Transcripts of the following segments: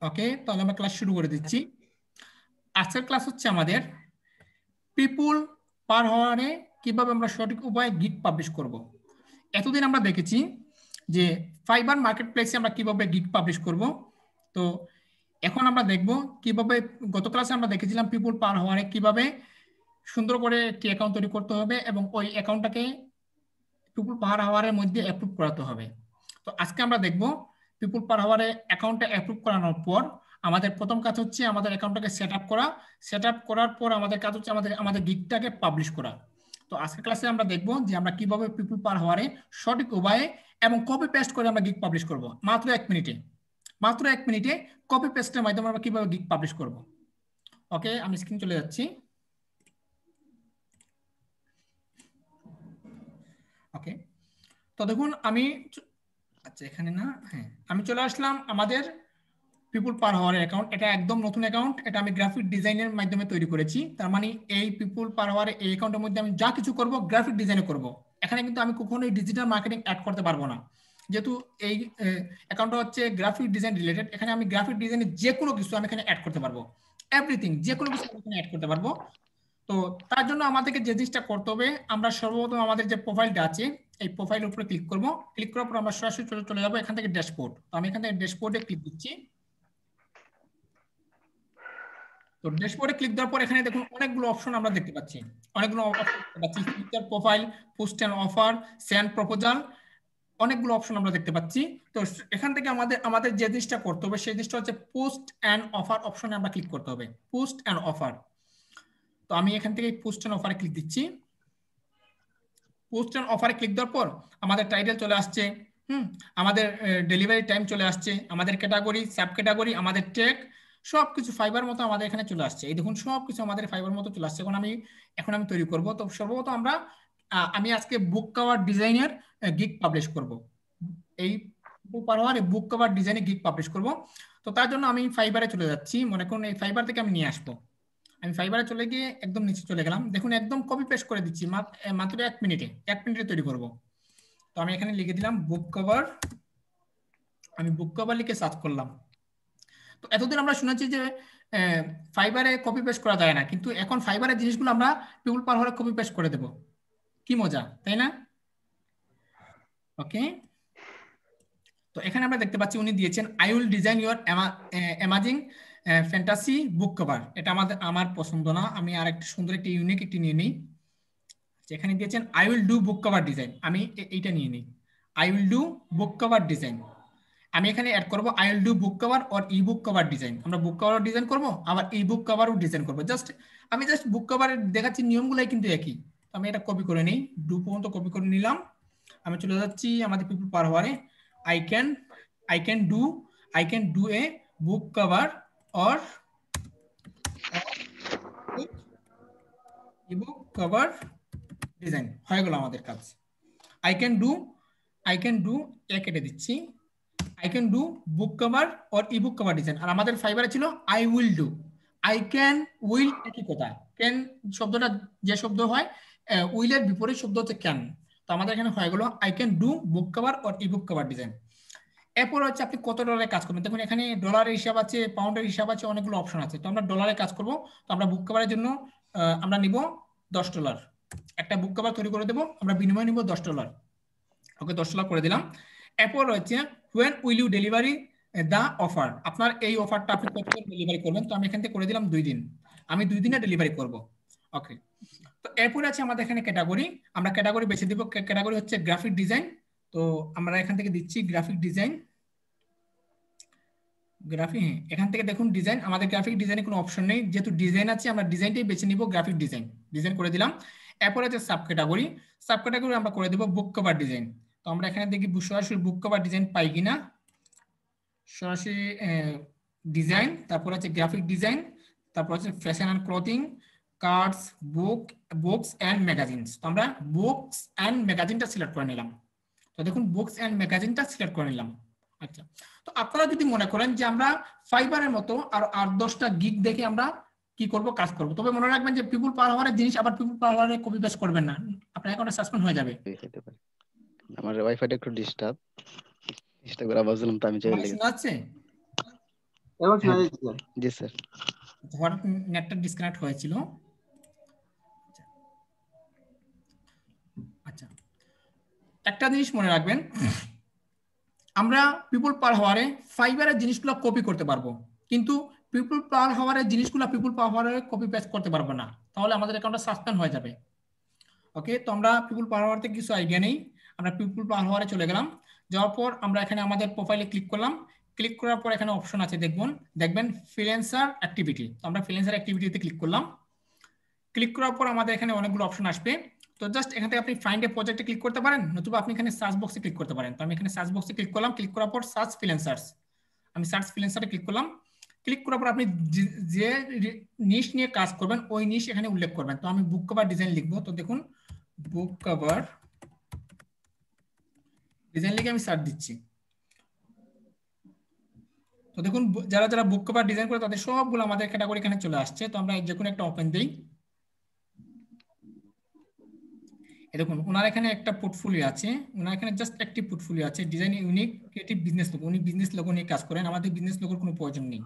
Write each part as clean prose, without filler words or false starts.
ওকে, তাহলে আমরা ক্লাস শুরু করে দিচ্ছি। আজকের ক্লাস হচ্ছে আমাদের পিপুল পার হওয়ারে কিভাবে আমরা সঠিক উপায়ে গিগ পাবলিশ করব। এতদিন আমরা দেখেছি যে ফাইবার মার্কেট প্লেসে আমরা কিভাবে গিগ পাবলিশ করব। তো এখন আমরা দেখব কিভাবে, গত ক্লাসে আমরা দেখেছিলাম পিপুল পার হওয়ারে কিভাবে সুন্দর করে একটি অ্যাকাউন্ট তৈরি করতে হবে এবং ওই অ্যাকাউন্টটাকে পিপুল পার হাওয়ারের মধ্যে অ্যাপ্রুভ করাতে হবে। তো আজকে আমরা দেখব পিপুল পার হাওয়ারে অ্যাকাউন্টটা অ্যাপ্রুভ করানোর পর আমাদের প্রথম কাজ হচ্ছে আমাদের অ্যাকাউন্টটাকে সেট আপ করা। সেট আপ করার পর আমাদের কাজ হচ্ছে আমাদের আমাদের গিগটাকে পাবলিশ করা। তো আজকের ক্লাসে আমরা দেখব যে আমরা কিভাবে পিপুল পার হাওয়ারে সঠিক উপায়ে এবং কপি পেস্ট করে আমরা গিগ পাবলিশ করব মাত্র 1 মিনিটে। মাত্র 1 মিনিটে কপি পেস্টের মাধ্যমে আমরা কিভাবে গিগ পাবলিশ করব। ওকে, আমি স্ক্রিন চলে যাচ্ছি। ওকে, তো দেখুন আমি আচ্ছা এখানে না, হ্যাঁ আমি চলে আসলাম আমাদের পিপুল পার হাওয়ার অ্যাকাউন্ট। এটা একদম নতুন অ্যাকাউন্ট, এটা আমি গ্রাফিক ডিজাইনের মাধ্যমে তৈরি করেছি। তার মানে এই পিপুল পার হাওয়ার এই অ্যাকাউন্টের মধ্যে আমি যা কিছু করব গ্রাফিক ডিজাইনে করব। এখানে কিন্তু আমি কখনোই ডিজিটাল মার্কেটিং অ্যাড করতে পারবো না, যেহেতু এই অ্যাকাউন্টটা হচ্ছে গ্রাফিক ডিজাইন রিলেটেড। এখানে আমি গ্রাফিক ডিজাইনের যে কোনো কিছু আমি এখানে অ্যাড করতে পারবো, এভরিথিং, যে কোনো কিছু আমি এখানে অ্যাড করতে পারবো। তো তার জন্য আমাদেরকে যে জিনিসটা করতে হবে, আমরা সর্বপ্রথম আমাদের যে প্রোফাইলটা আছে এই প্রোফাইলের উপরে ক্লিক করব। ক্লিক করার পর আমরা সরাসরি চলে যাবো এখান থেকে ড্যাশবোর্ড। তো আমি এখান থেকে ড্যাশবোর্ডে ক্লিক দিচ্ছি। তো ড্যাশবোর্ডে ক্লিক দেওয়ার পর এখানে দেখুন অনেকগুলো অপশন আমরা দেখতে পাচ্ছি। অনেকগুলো অপশন দেখতে পাচ্ছি, feature profile, post and offer, send proposal, অনেকগুলো অপশন আমরা দেখতে পাচ্ছি। তো এখান থেকে আমাদের আমাদের যে জিনিসটা করতে হবে সেই জিনিসটা হচ্ছে পোস্ট এন্ড অফার অপশনে আমরা ক্লিক করতে হবে, পোস্ট এন্ড অফার। তো আমি এখান থেকে পোস্ট এন্ড অফারে ক্লিক দিচ্ছি। পোস্ট এন্ড অফারে ক্লিক দেওয়ার পর আমাদের টাইটেল চলে আসছে, আমাদের ডেলিভারি টাইম চলে আসছে, আমাদের ক্যাটাগরি, সাব ক্যাটাগরি, আমাদের ট্যাগ, সবকিছু ফাইবার মতো আমাদের এখানে চলে আসছে। এই দেখুন সবকিছু আমাদের ফাইবার মতো চলে আসছে। এখন আমি তৈরি করব। তো সর্বপ্রথম আমি আজকে বুক কভার ডিজাইনের গিগ পাবলিশ করব। এই বুক কভার ডিজাইনে গিগ পাবলিশ করব। তো তার জন্য আমি ফাইবারে চলে যাচ্ছি। মনে করুন এই ফাইবার থেকে আমি নিয়ে আসবো। আমি ফাইবারে চলে গিয়ে একদম নিচে চলে গেলাম। দেখুন একদম কপি পেস্ট করে দিচ্ছি, মাত্র 1 মিনিটে তৈরি করব। তো আমি এখানে লিখে দিলাম বুক কভার। আমি বুক কভার লিখে সার্চ করলাম। তো এতদিন আমরা শুনেছি যে ফাইবারে কপি পেস্ট করা যায় না, কিন্তু এখন ফাইবারের জিনিসগুলো আমরা পিপুল পার হলে কপি পেস্ট করে দেব। কি মজা, তাই না? ওকে, তো এখানে আমরা দেখতে পাচ্ছি উনি দিয়েছেন I will design your amazing fantasy book cover. এটা আমার পছন্দ না, আমি আর একটা সুন্দর একটি ইউনিক একটি নিয়ে নিই। যেখানে দিয়েছেন I will do book cover design, আমি এইটা নিয়ে নিই। I will do book cover design. আমি এখানে অ্যাড করব I will do book cover or e book cover design. আমরা বুক কভারও ডিজাইন করব, আবার ই বুক কভারও ডিজাইন করব। আমি জাস্ট বুক কভারের দেখাচ্ছি, নিয়মগুলাই কিন্তু একই। আমি এটা কপি করে নিই, ডু পর্যন্ত কপি করে নিলাম। আমি চলে যাচ্ছি আমাদের পিপল পার হওয়ারে। I can I can do I can do a book cover or e book cover design. হয়ে গেল আমাদের কাজ। I can do I can do a কেটে দিচ্ছি। I can do book cover or e book cover design. আর আমাদের ফাইবারে ছিল I will do. I can, will একই কথা। ক্যান শব্দটা যে শব্দ হয়, উইলের বিপরীত শব্দ হচ্ছে ক্যান। তো আমাদের এখানে হয়ে গেল I can do book cover or e book cover design. এরপর হচ্ছে আপনি কত ডলারে কাজ করবেন। দেখুন এখানে ডলারের হিসাব আছে, পাউন্ডের হিসাব আছে, অনেকগুলো অপশন আছে। তো আমরা ডলারে কাজ করব। তো আমরা বুক কভারের জন্য আমরা নিব $10। একটা বুক কভার তৈরি করে দেবো, আমরা বিনিময় নিব $10। ওকে, $10 করে দিলাম। এরপর রয়েছে when will you delivery the offer. আপনার এই অফারটা আপনি কত ডেলিভারি করবেন। তো আমি এখান থেকে করে দিলাম 2 দিন। আমি 2 দিনে ডেলিভারি করব। ওকে, তো এরপর আছে আমাদের এখানে ক্যাটাগরি। আমরা ক্যাটাগরি বেছে দিব। ক্যাটাগরি হচ্ছে গ্রাফিক ডিজাইন। তো আমরা এখান থেকে দিচ্ছি গ্রাফিক ডিজাইন। এখান থেকে দেখুন ডিজাইন, আমাদের গ্রাফিক ডিজাইনে কোনো অপশন নেই, যেহেতু ডিজাইন আছে আমরা ডিজাইনটাই বেছে নিব। গ্রাফিক ডিজাইন ডিজাইন করে দিলাম। এরপর আছে সাব ক্যাটাগরি। সাব ক্যাটাগরি আমরা করে দেব বুক কভার ডিজাইন। তো আমরা এখানে দেখি সরাসরি বুক কভার ডিজাইন পাই কিনা। সরাসরি ডিজাইন, তারপর আছে গ্রাফিক ডিজাইন, তারপর আছে fashion and clothing, cards, books and magazines. তো আমরা বুকস অ্যান্ড ম্যাগাজিনটা সিলেক্ট করে নিলাম। তো দেখুন বুকস অ্যান্ড ম্যাগাজিনটা সিলেক্ট করে নিলাম। আচ্ছা, তো আপনারা যদি মনে করেন যে আমরা ফাইবারের মতো আর 8-10টা গিগ দেখে আমরা কি করব, কাজ করব, তবে মনে রাখবেন যে পিপুল পার হাওয়ারের জিনিস আবার পিপুল পার হাওয়ারে কপি পেস্ট করবেন না, আপনার অ্যাকাউন্টে সাসপেন্ড হয়ে যাবে। আমার ওয়াইফাইটা একটু ডিস্টার্ব করে আওয়াজ দিলাম, তো আমি চলে মানে গেছি। শোনা যাচ্ছে? এবং শোনা হ্যাঁ যাচ্ছে স্যার। জি স্যার। হঠাৎ নেটটা ডিসকানেক্ট হয়েছিল। আচ্ছা, একটা জিনিস মনে রাখবেন, আমরা পিপল পার হাওয়ারে ফাইবারের জিনিসগুলো কপি করতে পারবো, কিন্তু পিপল পার হাওয়ারের জিনিসগুলো পিপল পার হাওয়ারে কপি পেস্ট করতে পারবো না, তাহলে আমাদের অ্যাকাউন্টটা সাসপেন্ড হয়ে যাবে। ওকে, তো আমরা পিপল পার হাওয়ার থেকে কিছু আইডিয়া নেই, আমরা পিপল পার হাওয়ারে চলে গেলাম। যাওয়ার পর আমরা এখানে আমাদের প্রোফাইলে ক্লিক করলাম। ক্লিক করার পর এখানে অপশন আছে, দেখবেন ফ্রিল্যান্সার অ্যাক্টিভিটি। তো আমরা ফ্রিল্যান্সার অ্যাক্টিভিটিতে ক্লিক করলাম। ক্লিক করার পর আমাদের এখানে অনেকগুলো অপশন আসবে। তো জাস্ট এখান থেকে আপনি ফাইন্ড এ প্রজেক্টে ক্লিক করতে পারেন, নতুবা আপনি এখানে সার্চ বক্সে ক্লিক করতে পারেন। তো আমি এখানে সার্চ বক্সে ক্লিক করলাম। ক্লিক করার পর সার্চ ফ্রিল্যান্সার্স, আমি সার্চ ফ্রিল্যান্সারে ক্লিক করলাম। ক্লিক করার পর আপনি যে নিশ নিয়ে কাজ করবেন ওই নিশ এখানে উল্লেখ করবেন। তো আমি বুক কভার ডিজাইন লিখবো। তো দেখুন, বুক কভার ডিজাইন লিখে আমি সার্চ দিচ্ছি। তো দেখুন, যারা যারা বুক কভার ডিজাইন করে তাদের সবগুলো আমাদের ক্যাটাগরি এখানে চলে আসছে। তো আমরা যে কোনো একটা ওপেন দিই। দেখুন, ওনার এখানে একটা পোর্টফোলিও আছে, ওনার এখানে জাস্ট একটি পোর্টফোলিও আছে, design unique creative business logo. উনি বিজনেস লোগো নিয়ে কাজ করেন, আমাদের বিজনেস লোগোর কোনো প্রয়োজন নেই,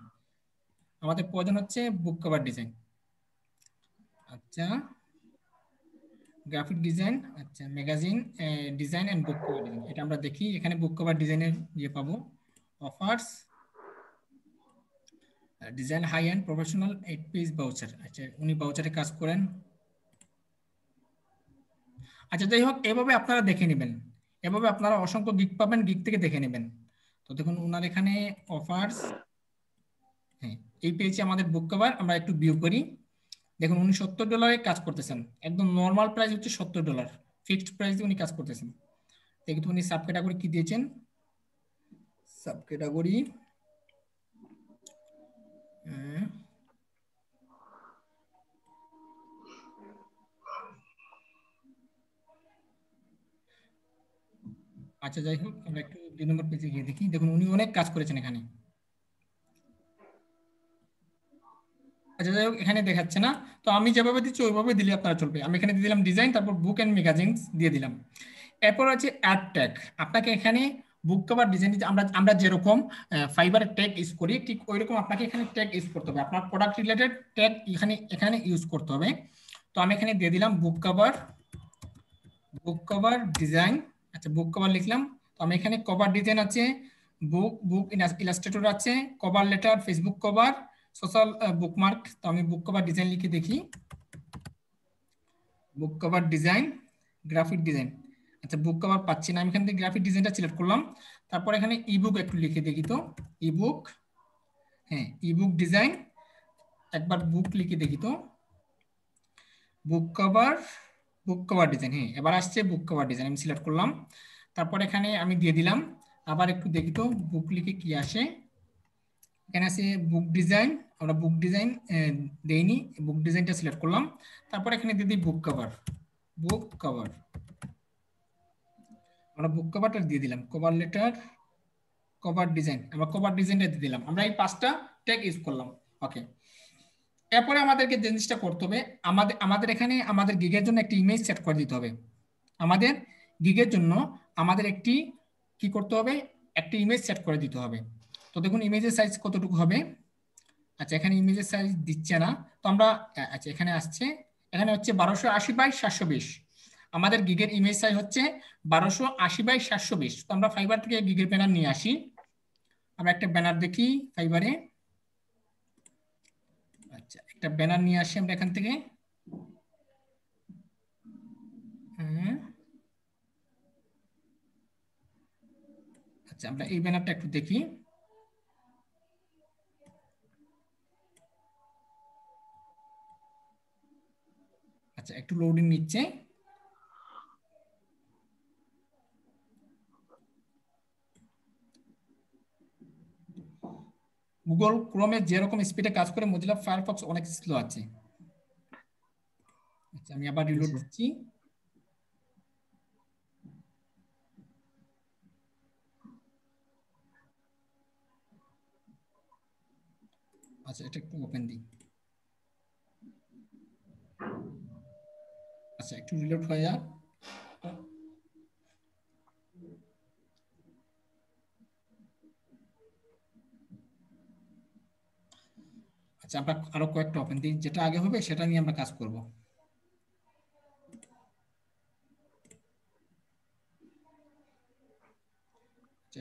আমাদের প্রয়োজন হচ্ছে বুক কভার ডিজাইন। আচ্ছা, গ্রাফিক ডিজাইন, আচ্ছা magazine design and book cover design, এটা আমরা দেখি। এখানে বুক কভার ডিজাইনের ইয়ে পাবো, offers design high end professional 8 piece voucher. আচ্ছা, উনি বাউচারে কাজ করেন। আচ্ছা, যাই হোক, এভাবে আপনারা দেখে নেবেন, এভাবে আপনারা অসংখ্য গিগ পাবেন, গিগ থেকে দেখে নেবেন। তো দেখুন, ওনার এখানে অফার্স, হ্যাঁ এই পেয়েছি আমাদের বুক কভার। আমরা একটু ভিউ করি। দেখুন, উনি $70 কাজ করতেছেন, একদম নর্মাল প্রাইস হচ্ছে $70, ফিক্সড প্রাইস দিয়ে উনি কাজ করতেছেন। দেখুন, উনি সাব ক্যাটাগরি কি দিয়েছেন, সাব ক্যাটাগরি আচ্ছা যাই হোক, আমরা একটু 2 নম্বর পেজে গিয়ে দেখি। দেখুন, উনি অনেক কাজ করেছেন এখানে। আচ্ছা যাই হোক, এখানে দেখাচ্ছে না, তো আমি যেভাবে দিচ্ছি ওইভাবে দিলে আপনারা চলবে। আমি এখানে দিয়ে দিলাম ডিজাইন, তারপর বুক এন্ড ম্যাগাজিনস দিয়ে দিলাম। এরপর আছে অ্যাড ট্যাগ। আপনাকে এখানে বুক কভার ডিজাইন আমরা আমরা যেরকম ফাইবারের ট্যাগ ইউজ করি, ঠিক ওইরকম আপনাকে এখানে ট্যাগ ইউজ করতে হবে। আপনার প্রোডাক্ট রিলেটেড ট্যাগ এখানে এখানে ইউজ করতে হবে। তো আমি এখানে দিয়ে দিলাম বুক কভার ডিজাইন। আচ্ছা, বুক কভার লিখলাম। তো আমি এখানে কভার ডিজাইন আছে, বুক ইলাস্ট্রেটর আছে, cover letter, Facebook cover, social bookmark. তো আমি বুক কভার ডিজাইন লিখে দেখি, বুক কভার ডিজাইন, গ্রাফিক ডিজাইন। আচ্ছা, বুক কভার পাচ্ছি না, আমি এখান থেকে গ্রাফিক ডিজাইনটা সিলেক্ট করলাম। তারপর এখানে ইবুক একটু লিখে দেখি। তো ইবুক, হ্যাঁ ইবুক ডিজাইন, একবার বুক লিখে দেখি। তো বুক কভার ডিজাইন, হ্যাঁ এবার আসছে বুক কভার ডিজাইন, আমি সিলেক্ট করলাম। তারপর এখানে আমি দিয়ে দিলাম। আবার একটু দেখি তো বুক লিখে কি আসে। এখানে আছে বুক ডিজাইন, আমরা বুক ডিজাইন দেইনি, বুক ডিজাইনটা সিলেক্ট করলাম। তারপর এখানে দিয়ে দিই বুক কভার আমরা বুক কভারটা দিয়ে দিলাম, কভার লেটার, কভার ডিজাইন, আমরা কভার ডিজাইনটা দিয়ে দিলাম। আমরা এই 5টা ট্যাগ ইউজ করলাম। ওকে, এরপরে আমাদেরকে যে জিনিসটা করতে হবে, আমাদের এখানে আমাদের গিগের জন্য একটি ইমেজ সেট করে দিতে হবে। আমাদের গিগের জন্য আমাদের একটি কি করতে হবে, একটি ইমেজ সেট করে দিতে হবে। তো দেখুন, ইমেজের সাইজ কতটুকু হবে। আচ্ছা, এখানে ইমেজের সাইজ দিচ্ছে না, তো আমরা আচ্ছা এখানে আসছে, এখানে হচ্ছে 1280x720। আমাদের গিগের ইমেজ সাইজ হচ্ছে 1280x720। তো আমরা ফাইবার থেকে গিগের ব্যানার নিয়ে আসি। আমরা একটা ব্যানার দেখি ফাইবারে। আচ্ছা, একটা ব্যানার নিয়ে আসি আমরা এখান থেকে। আচ্ছা, আমরা এই ব্যানারটা একটু দেখি। আচ্ছা, একটু লোডিং নিচ্ছে। গুগল ক্রোমে যেরকম স্পিডে কাজ করে মোজিলা ফায়ারফক্স অনেক স্লো আছে। আচ্ছা, আমি আবার রিলোড দিচ্ছি। আচ্ছা, এটা একটু ওপেন দিই। আচ্ছা, একটু রিলোড হয়ে যাক। আচ্ছা, আমরা আরো কয়েকটা ওপেন দিই, যেটা আগে হবে সেটা নিয়ে আমরা কাজ করব।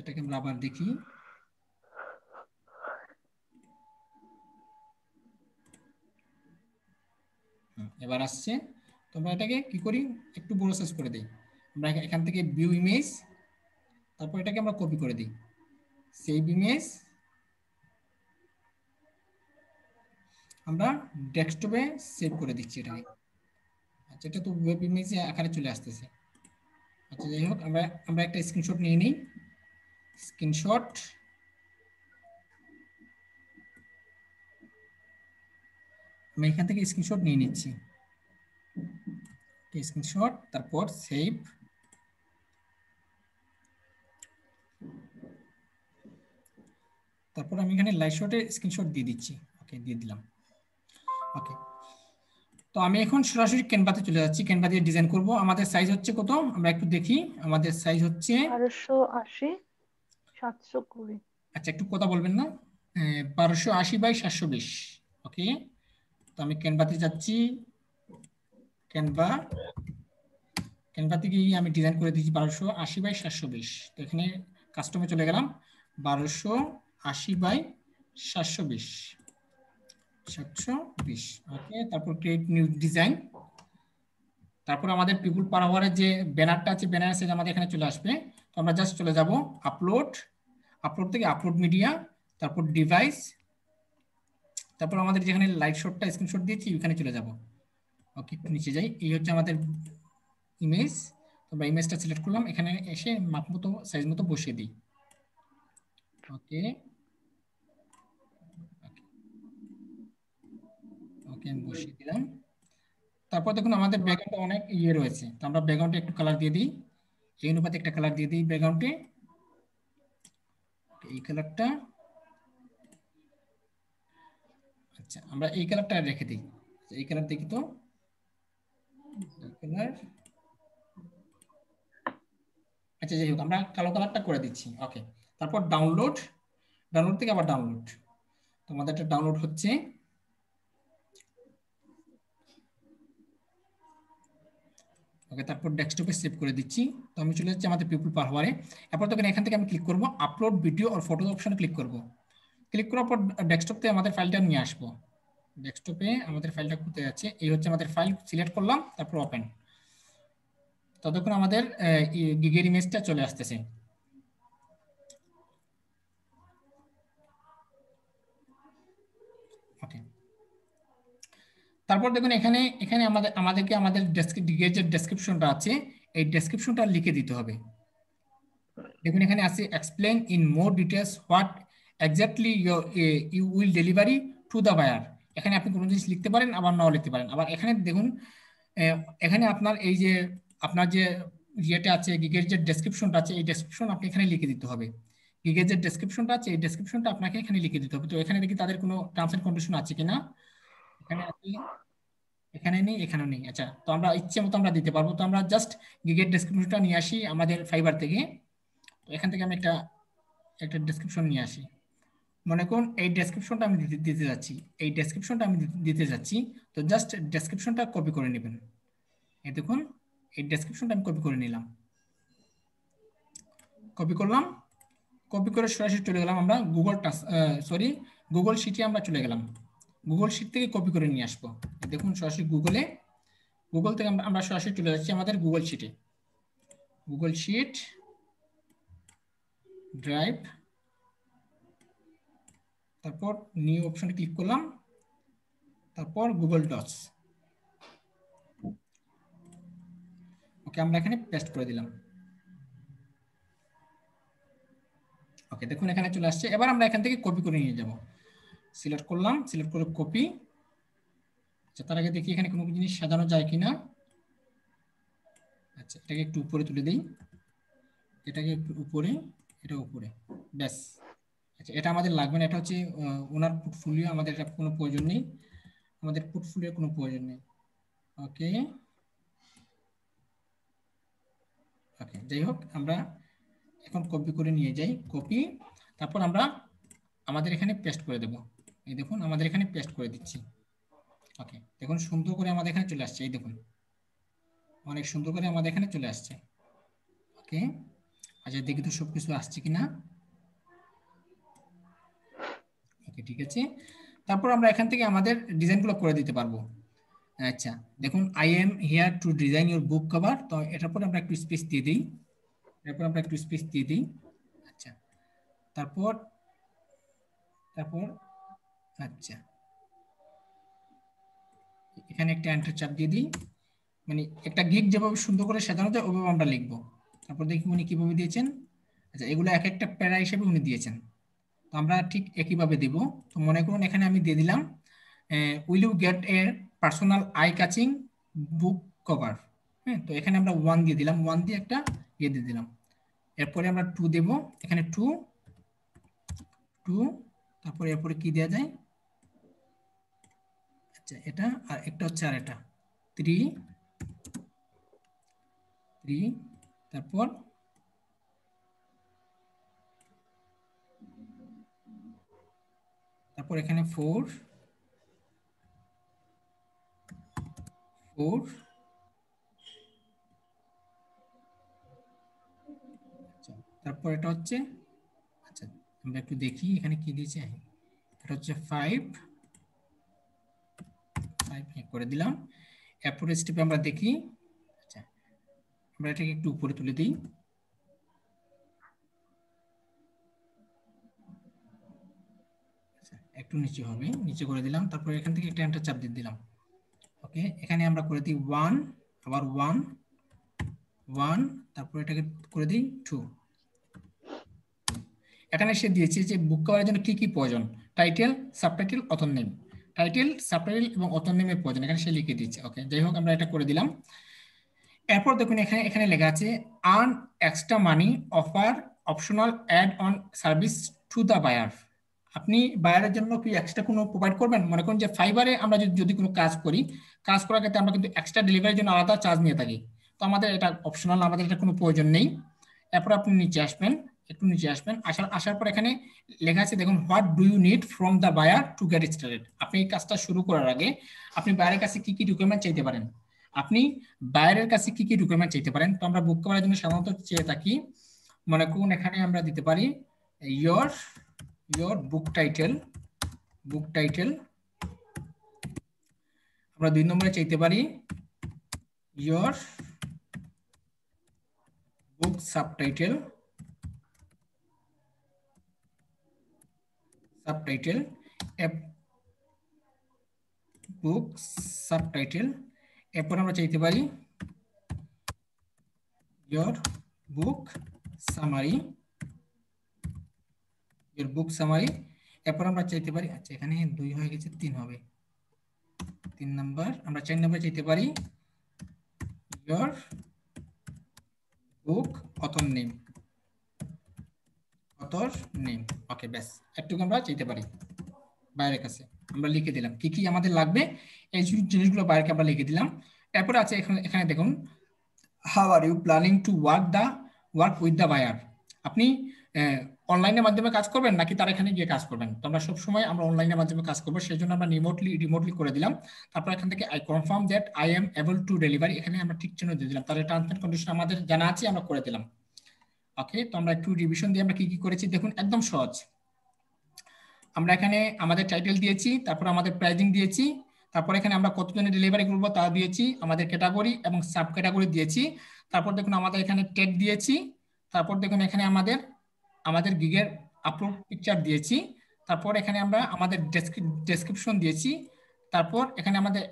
এটাকে আমরা আবার দেখি। এবার আসছে। তোমরা এটাকে কি করি, একটু বড় সাইজ করে দিই। আমরা এখান থেকে ভিউ ইমেজ, তারপর এটাকে আমরা কপি করে দিই, সেভ ইমেজ, আমরা ডেস্কটপে সেভ করে দিচ্ছি এটাকে। আচ্ছা, এটা তো ওয়েব ইমেজ আকারে চলে আসতেছে। আচ্ছা, যাই হোক, আমরা আমরা একটা স্ক্রিনশট নিয়ে নিই। স্ক্রিনশট, আমি এখান থেকে স্ক্রিনশট নিয়ে নিচ্ছি। স্ক্রিনশট, তারপর সেভ, তারপর আমি এখানে লাইভ শটের স্ক্রিনশট দিয়ে দিচ্ছি। ওকে, দিয়ে দিলাম। ওকে, তো আমি এখন সরাসরি ক্যানভাতে চলে যাচ্ছি, ক্যানভা দিয়ে ডিজাইন করব। আমাদের সাইজ হচ্ছে কত, আমরা একটু দেখি। আমাদের সাইজ হচ্ছে 1280 720। আচ্ছা, একটু কথা বলবেন না। 1280 বাই 720। ওকে, তো আমি ক্যানভাতে যাচ্ছি। ক্যানভা, ক্যানভাতে গিয়ে আমি ডিজাইন করে দিচ্ছি 1280 বাই 720। তো এখানে কাস্টমে চলে গেলাম, 1280 বাই 720, 720। ওকে, তারপর ক্রিয়েট নিউ ডিজাইন। তারপর আমাদের পিপুল পার আওয়ারের যে ব্যানারটা আছে, ব্যানার সেটা আমাদের এখানে চলে আসবে। তো আমরা জাস্ট চলে যাব আপলোড, আপলোড থেকে আপলোড মিডিয়া, তারপর ডিভাইস, তারপর আমাদের যেখানে লাইট শটটা স্ক্রিনশট দিয়েছি ওখানে চলে যাব। ওকে, একটু নিচে যাই। এই হচ্ছে আমাদের ইমেজ। তো আমরা ইমেজটা সিলেক্ট করলাম, এখানে এসে মাপ মতো সাইজ মতো বসিয়ে দিই। ওকে, ওকে, আমি বসিয়ে দিলাম। তারপর দেখুন আমাদের ব্যাকগ্রাউন্ডে অনেক ইয়ে রয়েছে, তো আমরা ব্যাকগ্রাউন্ডে একটু কালার দিয়ে দিই। এই অনুপাতে একটা কালার দিয়ে দিই ব্যাকগ্রাউন্ডে, এই কালারটা। আচ্ছা, আমরা এই কালারটা রেখে দিই। এই কালার দেখি তো, এই কালার। আচ্ছা, যাই হোক, আমরা কালো কালারটা করে দিচ্ছি। ওকে, তারপর ডাউনলোড, ডাউনলোড থেকে আবার ডাউনলোড। তোমাদের একটা ডাউনলোড হচ্ছে। ওকে, তারপর ডেস্কটপে সেভ করে দিচ্ছি। তো আমি চলে যাচ্ছি আমাদের পিপল পারওয়ারে। এরপর তখন এখান থেকে আমি ক্লিক করব আপলোড ভিডিও আর ফটো অপশনে ক্লিক করব। ক্লিক করার পর ডেস্কটপে আমাদের ফাইলটা নিয়ে আসবো। ডেস্কটপে আমাদের ফাইলটা কোথায় যাচ্ছে, এই হচ্ছে আমাদের ফাইল। সিলেক্ট করলাম, তারপর ওপেন। ততক্ষণ আমাদের গিগের ইমেজটা চলে আসতেছে। ওকে, তারপর দেখুন এখানে এখানে আমাদেরকে আমাদের গিগের যে ডেসক্রিপশনটা আছে, এই ডেসক্রিপশনটা লিখে দিতে হবে। দেখুন এখানে আছে explain in more details what exactly you will delivery to the buyer. এখানে আপনি কোনো জিনিস লিখতে পারেন, আবার নাও লিখতে পারেন। আবার এখানে দেখুন, এখানে আপনার এই যে আপনার যে ইয়েটা আছে, গিগের যে ডেসক্রিপশনটা আছে, এই ডেসক্রিপশন আপনি এখানে লিখে দিতে হবে। গিগের যে ডেসক্রিপশনটা আছে, এই ডেসক্রিপশনটা আপনাকে এখানে লিখে দিতে হবে। তো এখানে দেখি তাদের কোনো টার্মস এন্ড কন্ডিশন আছে কিনা। এখানে আছে, এখানে নেই, এখানেও নেই। আচ্ছা, তো আমরা ইচ্ছে মতো আমরা দিতে পারবো। তো আমরা জাস্ট গিগের ডেসক্রিপশনটা নিয়ে আসি আমাদের ফাইবার থেকে। তো এখান থেকে আমি একটা একটা ডেসক্রিপশন নিয়ে আসি। মনে করুন এই ডেসক্রিপশনটা আমি দিতে যাচ্ছি, এই ডেসক্রিপশনটা আমি দিতে যাচ্ছি। তো জাস্ট ডেসক্রিপশনটা কপি করে নেবেন। এই দেখুন, এই ডেসক্রিপশনটা আমি কপি করে নিলাম। কপি করলাম, কপি করে সরাসরি চলে গেলাম আমরা গুগল শিটে আমরা চলে গেলাম। গুগল শিট থেকে কপি করে নিয়ে আসবো। দেখুন সরাসরি গুগল থেকে আমরা সরাসরি চলে যাচ্ছি আমাদের গুগল শিটে। গুগল শিট, ড্রাইভ, তারপর নিউ অপশনে ক্লিক করলাম, তারপর গুগল ডটস। ওকে, আমরা এখানে পেস্ট করে দিলাম। ওকে, দেখুন এখানে চলে আসছে। এবার আমরা এখান থেকে কপি করে নিয়ে যাব। সিলেক্ট করলাম, সিলেক্ট করে কপি। আচ্ছা, তার আগে দেখি এখানে কোনো জিনিস সাজানো যায় কিনা। আচ্ছা, এটাকে একটু উপরে তুলে দিই, এটাকে একটু উপরে, এটা উপরে, ব্যাস। আচ্ছা, এটা আমাদের লাগবে না, এটা হচ্ছে ওনার পোর্টফোলিও, আমাদের এটা কোনো প্রয়োজন নেই, আমাদের পোর্টফোলিওর কোনো প্রয়োজন নেই। ওকে, ওকে, যাই হোক, আমরা এখন কপি করে নিয়ে যাই, কপি। তারপর আমরা আমাদের এখানে পেস্ট করে দেব। এই দেখুন আমাদের এখানে পেস্ট করে দিচ্ছি। ওকে, দেখুন সুন্দর করে আমাদের এখানে চলে আসছে, এই দেখুন অনেক সুন্দর করে আমাদের এখানে চলে আসছে। ওকে, আচ্ছা দেখি তো সব কিছু আসছে কিনা। ওকে, ঠিক আছে। তারপর আমরা এখান থেকে আমাদের ডিজাইনগুলো করে দিতে পারবো। আচ্ছা দেখুন, I am here two design your book cover, তো এটার পর আমরা একটু স্পেস দিয়ে দিই, এরপর আমরা একটু স্পেস দিয়ে দিই। আচ্ছা, তারপর তারপর আচ্ছা এখানে একটা এন্টার চাপ দিয়ে দিই, মানে একটা গিগ যেভাবে সুন্দর করে সাজানো যায় ওইভাবে আমরা লিখবো। তারপর দেখি উনি কিভাবে দিয়েছেন। আচ্ছা, এগুলো এক একটা প্যারা হিসেবে উনি দিয়েছেন, তো আমরা ঠিক একইভাবে দিব। তো মনে করুন এখানে আমি দিয়ে দিলাম will you get a personal eye catching book cover. হ্যাঁ, তো এখানে আমরা 1 দিয়ে দিলাম, 1 দিয়ে একটা ইয়ে দিয়ে দিলাম। এরপরে আমরা 2 দেব, এখানে 2 2, তারপরে এরপরে কি দেওয়া যায়, আচ্ছা এটা আর একটা হচ্ছে আর এটা 3 3, তারপর তারপর এখানে 4 4, আচ্ছা তারপর এটা হচ্ছে, আচ্ছা আমরা একটু দেখি এখানে কি দিয়েছে, এটা হচ্ছে 5 করে দিলাম। এরপর স্টেপে আমরা দেখি, আচ্ছা আমরা এটাকে একটু উপরে তুলে দিই, আচ্ছা একটু নিচে হবে, নিচে করে দিলাম। তারপর এখান থেকে একটা এন্টার চাপ দিয়ে দিলাম। ওকে, এখানে আমরা করে দিই 1, আবার 1 1, তারপর এটাকে করে দিই 2। এখানে সে দিয়েছে যে বুক কভারের জন্য কি কি প্রয়োজন, title, subtitle, author name. Title, subtitle এবং অথর নেমের প্রয়োজন এখানে সে লিখে দিচ্ছে। ওকে, যাই হোক আমরা এটা করে দিলাম। এরপর দেখুন এখানে এখানে লেখা আছে earn extra money, offer optional add on service to the buyer. আপনি বায়ারের জন্য কি এক্সট্রা কোনো প্রোভাইড করবেন? মনে করুন যে ফাইবারে আমরা যদি কোনো কাজ করি, কাজ করার ক্ষেত্রে আমরা কিন্তু এক্সট্রা ডেলিভারির জন্য আলাদা চার্জ নিয়ে থাকি, তো আমাদের এটা অপশনাল, আমাদের এটা কোনো প্রয়োজন নেই। এরপর আপনি নিচে আসবেন, একটু নিচে আসবেন, আসার পর এখানে লেখা আছে দেখুন, what do you need from the buyer to get started. আপনি এই কাজটা শুরু করার আগে আপনি বায়ারের কাছে কি কি ডকুমেন্ট চাইতে পারেন, আপনি বায়ারের কাছে কি কি ডকুমেন্ট চাইতে পারেন। তো আমরা বুক করার জন্য সাধারণত চেয়ে থাকি, মনে করুন এখানে আমরা দিতে পারি your your book title, book title. আমরা 2 নম্বরে চাইতে পারি your book subtitle, subtitle book subtitle. এরপর আমরা চাইতে পারি your book summary, your book summary. এরপর আমরা চাইতে পারি, আচ্ছা এখানে 2 হয়ে গেছে, 3 হবে, 3 নাম্বার। আমরা 4 নম্বরে চাইতে পারি your book author name, author name. Okay, ব্যাস এটুকু আমরা চাইতে পারি বাইরের কাছে। আমরা লিখে দিলাম কি কি আমাদের লাগবে, এই জিনিসগুলো বাইরেকে আমরা লিখে দিলাম। এরপর আছে এখানে এখানে দেখুন, how are you planning to work with the buyer. আপনি অনলাইনের মাধ্যমে কাজ করবেন নাকি তার এখানে গিয়ে কাজ করবেন? তো আমরা সবসময় আমরা অনলাইনের মাধ্যমে কাজ করবো, সেই জন্য আমরা রিমোটলি করে দিলাম। তারপর এখান থেকে I confirm that I am able to delivery, এখানে আমরা ঠিক চিহ্ন দিয়ে দিলাম, তাহলে টার্মস এন্ড কন্ডিশন আমাদের জানা আছে, আমরা করে দিলাম। ওকে, তো আমরা একটু রিভিশন দিয়ে আমরা কি কি করেছি দেখুন, একদম সহজ। আমরা এখানে আমাদের টাইটেল দিয়েছি, তারপর আমাদের প্রাইজিং দিয়েছি, তারপর এখানে আমরা কতজনের ডেলিভারি করব তা দিয়েছি, আমাদের ক্যাটাগরি এবং সাব ক্যাটাগরি দিয়েছি। তারপর দেখুন আমাদের এখানে ট্যাগ দিয়েছি, তারপর দেখুন এখানে আমাদের আমাদের গিগের আপলোড পিকচার দিয়েছি, তারপর এখানে আমরা আমাদের ডেসক্রিপশন দিয়েছি, তারপর এখানে আমাদের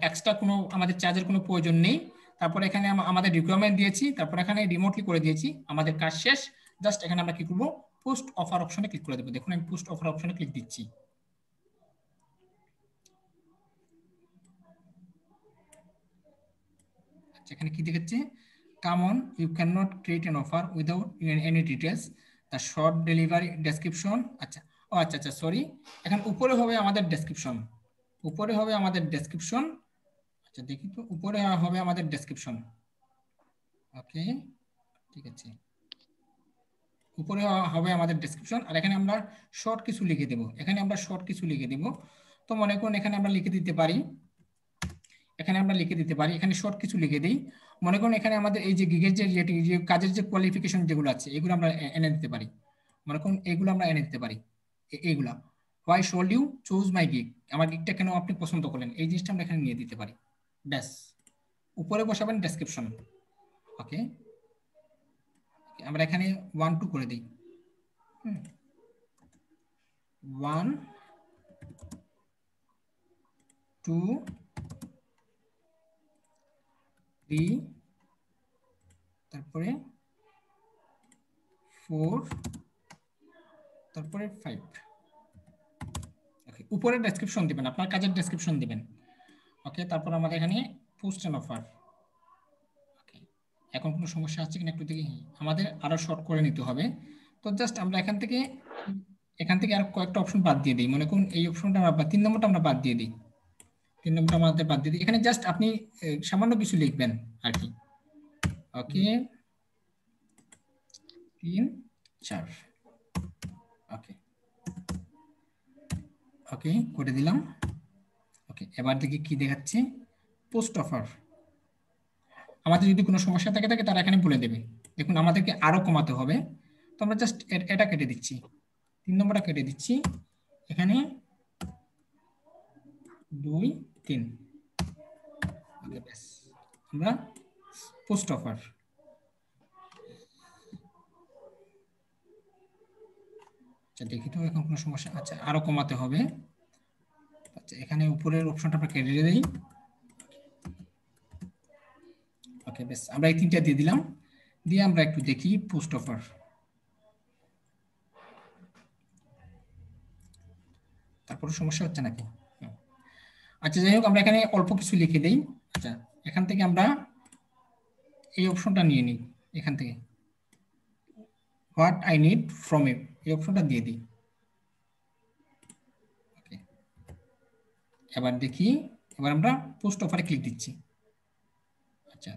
এক্সট্রা কোনো আমাদের চার্জের কোনো প্রয়োজন নেই, তারপর এখানে আমাদের রিকোয়ারমেন্ট দিয়েছি, তারপর এখানে রিমোটলি করে দিয়েছি, আমাদের কাজ শেষ। জাস্ট এখানে আমরা কি করবো, পোস্ট অফার অপশনে ক্লিক করে দেবো। দেখুন আমি পোস্ট অফার অপশনে ক্লিক দিচ্ছি। আচ্ছা, এখানে কি দেখাচ্ছে, come on you can not create an offer without any details, the short delivery description. আচ্ছা, ও আচ্ছা আচ্ছা সরি, এখন উপরে হবে আমাদের ডেসক্রিপশন, উপরে হবে আমাদের ডেসক্রিপশন। আচ্ছা দেখি তো, উপরে হবে আমাদের ডেসক্রিপশন। ওকে, ঠিক আছে। উপরে হবে আমাদের ডেসক্রিপশন, আর এখানে আমরা শর্ট কিছু লিখে দেব। এখানে আমরা শর্ট কিছু লিখে দেব। তো মনে করুন এখানে আমরা লিখে দিতে পারি, এখানে শর্ট কিছু লিখে দিই। মনে করুন এখানে আমাদের এই যে গিগের যে কাজের যে কোয়ালিফিকেশন যেগুলো আছে এগুলো আমরা এনে দিতে পারি। মনে করুন এগুলো আমরা এনে দিতে পারি, এইগুলা why should you choose my gig, আমার গিগটা কেন আপনি পছন্দ করলেন, এই জিনিসটা আমরা এখানে নিয়ে দিতে পারি। ব্যাস, উপরে বসাবেন ডেসক্রিপশন। ওকে, আমরা এখানে 1 2 করে দিই। 1 2 3 তারপরে 4 তারপরে 5। ওকে, উপরে ডেসক্রিপশন দিবেন, আপনার কাজের ডেসক্রিপশন দিবেন। ওকে, তারপর আমাদের এখানে পোস্ট এন্ড অফার। ওকে, এখন কোনো সমস্যা আছে কিনা একটু দেখি। আমাদের আরো শর্ট করে নিতে হবে। তো জাস্ট আমরা এখান থেকে আর কয়েকটা অপশন বাদ দিয়ে দিই। মনে করুন এই অপশনটা আমরা 3 নম্বরটা আমরা বাদ দিয়ে দিই। 3 নম্বরটা আমাদের বাদ দিয়ে দিই। এখানে জাস্ট আপনি সামান্য কিছু লিখবেন আর কি। ওকে, 3 4। ওকে, ওকে করে দিলাম। ওকে, এবার দেখি কি দেখাচ্ছে, পোস্ট অফার। আমাদের যদি কোনো সমস্যা থাকে তারা এখানে বলে দেবে। দেখুন আমাদেরকে আরো কমাতে হবে, তো আমরা জাস্ট এটা কেটে দিচ্ছি, 3 নম্বরটা কেটে দিচ্ছি। এখানে 2 3। ওকে, ব্যাস, আমরা পোস্ট অফার। আচ্ছা দেখি তো এখন কোনো সমস্যা। আচ্ছা, আরো কমাতে হবে। আচ্ছা, এখানে উপরের অপশনটা আমরা কেটে দিই। ওকে, বেশ, আমরা এই 3টা দিয়ে দিলাম। দিয়ে আমরা একটু দেখি পোস্ট অফার। তারপরে সমস্যা হচ্ছে নাকি? আচ্ছা, যাই হোক, আমরা এখানে অল্প কিছু লিখে দেই। আচ্ছা, এখান থেকে আমরা এই অপশনটা নিয়ে নিই। এখান থেকে what I need from you, এই অপশনটা দিয়ে দিই। ওকে, এবার দেখি, এবার আমরা পোস্ট অফারে ক্লিক দিচ্ছি। আচ্ছা,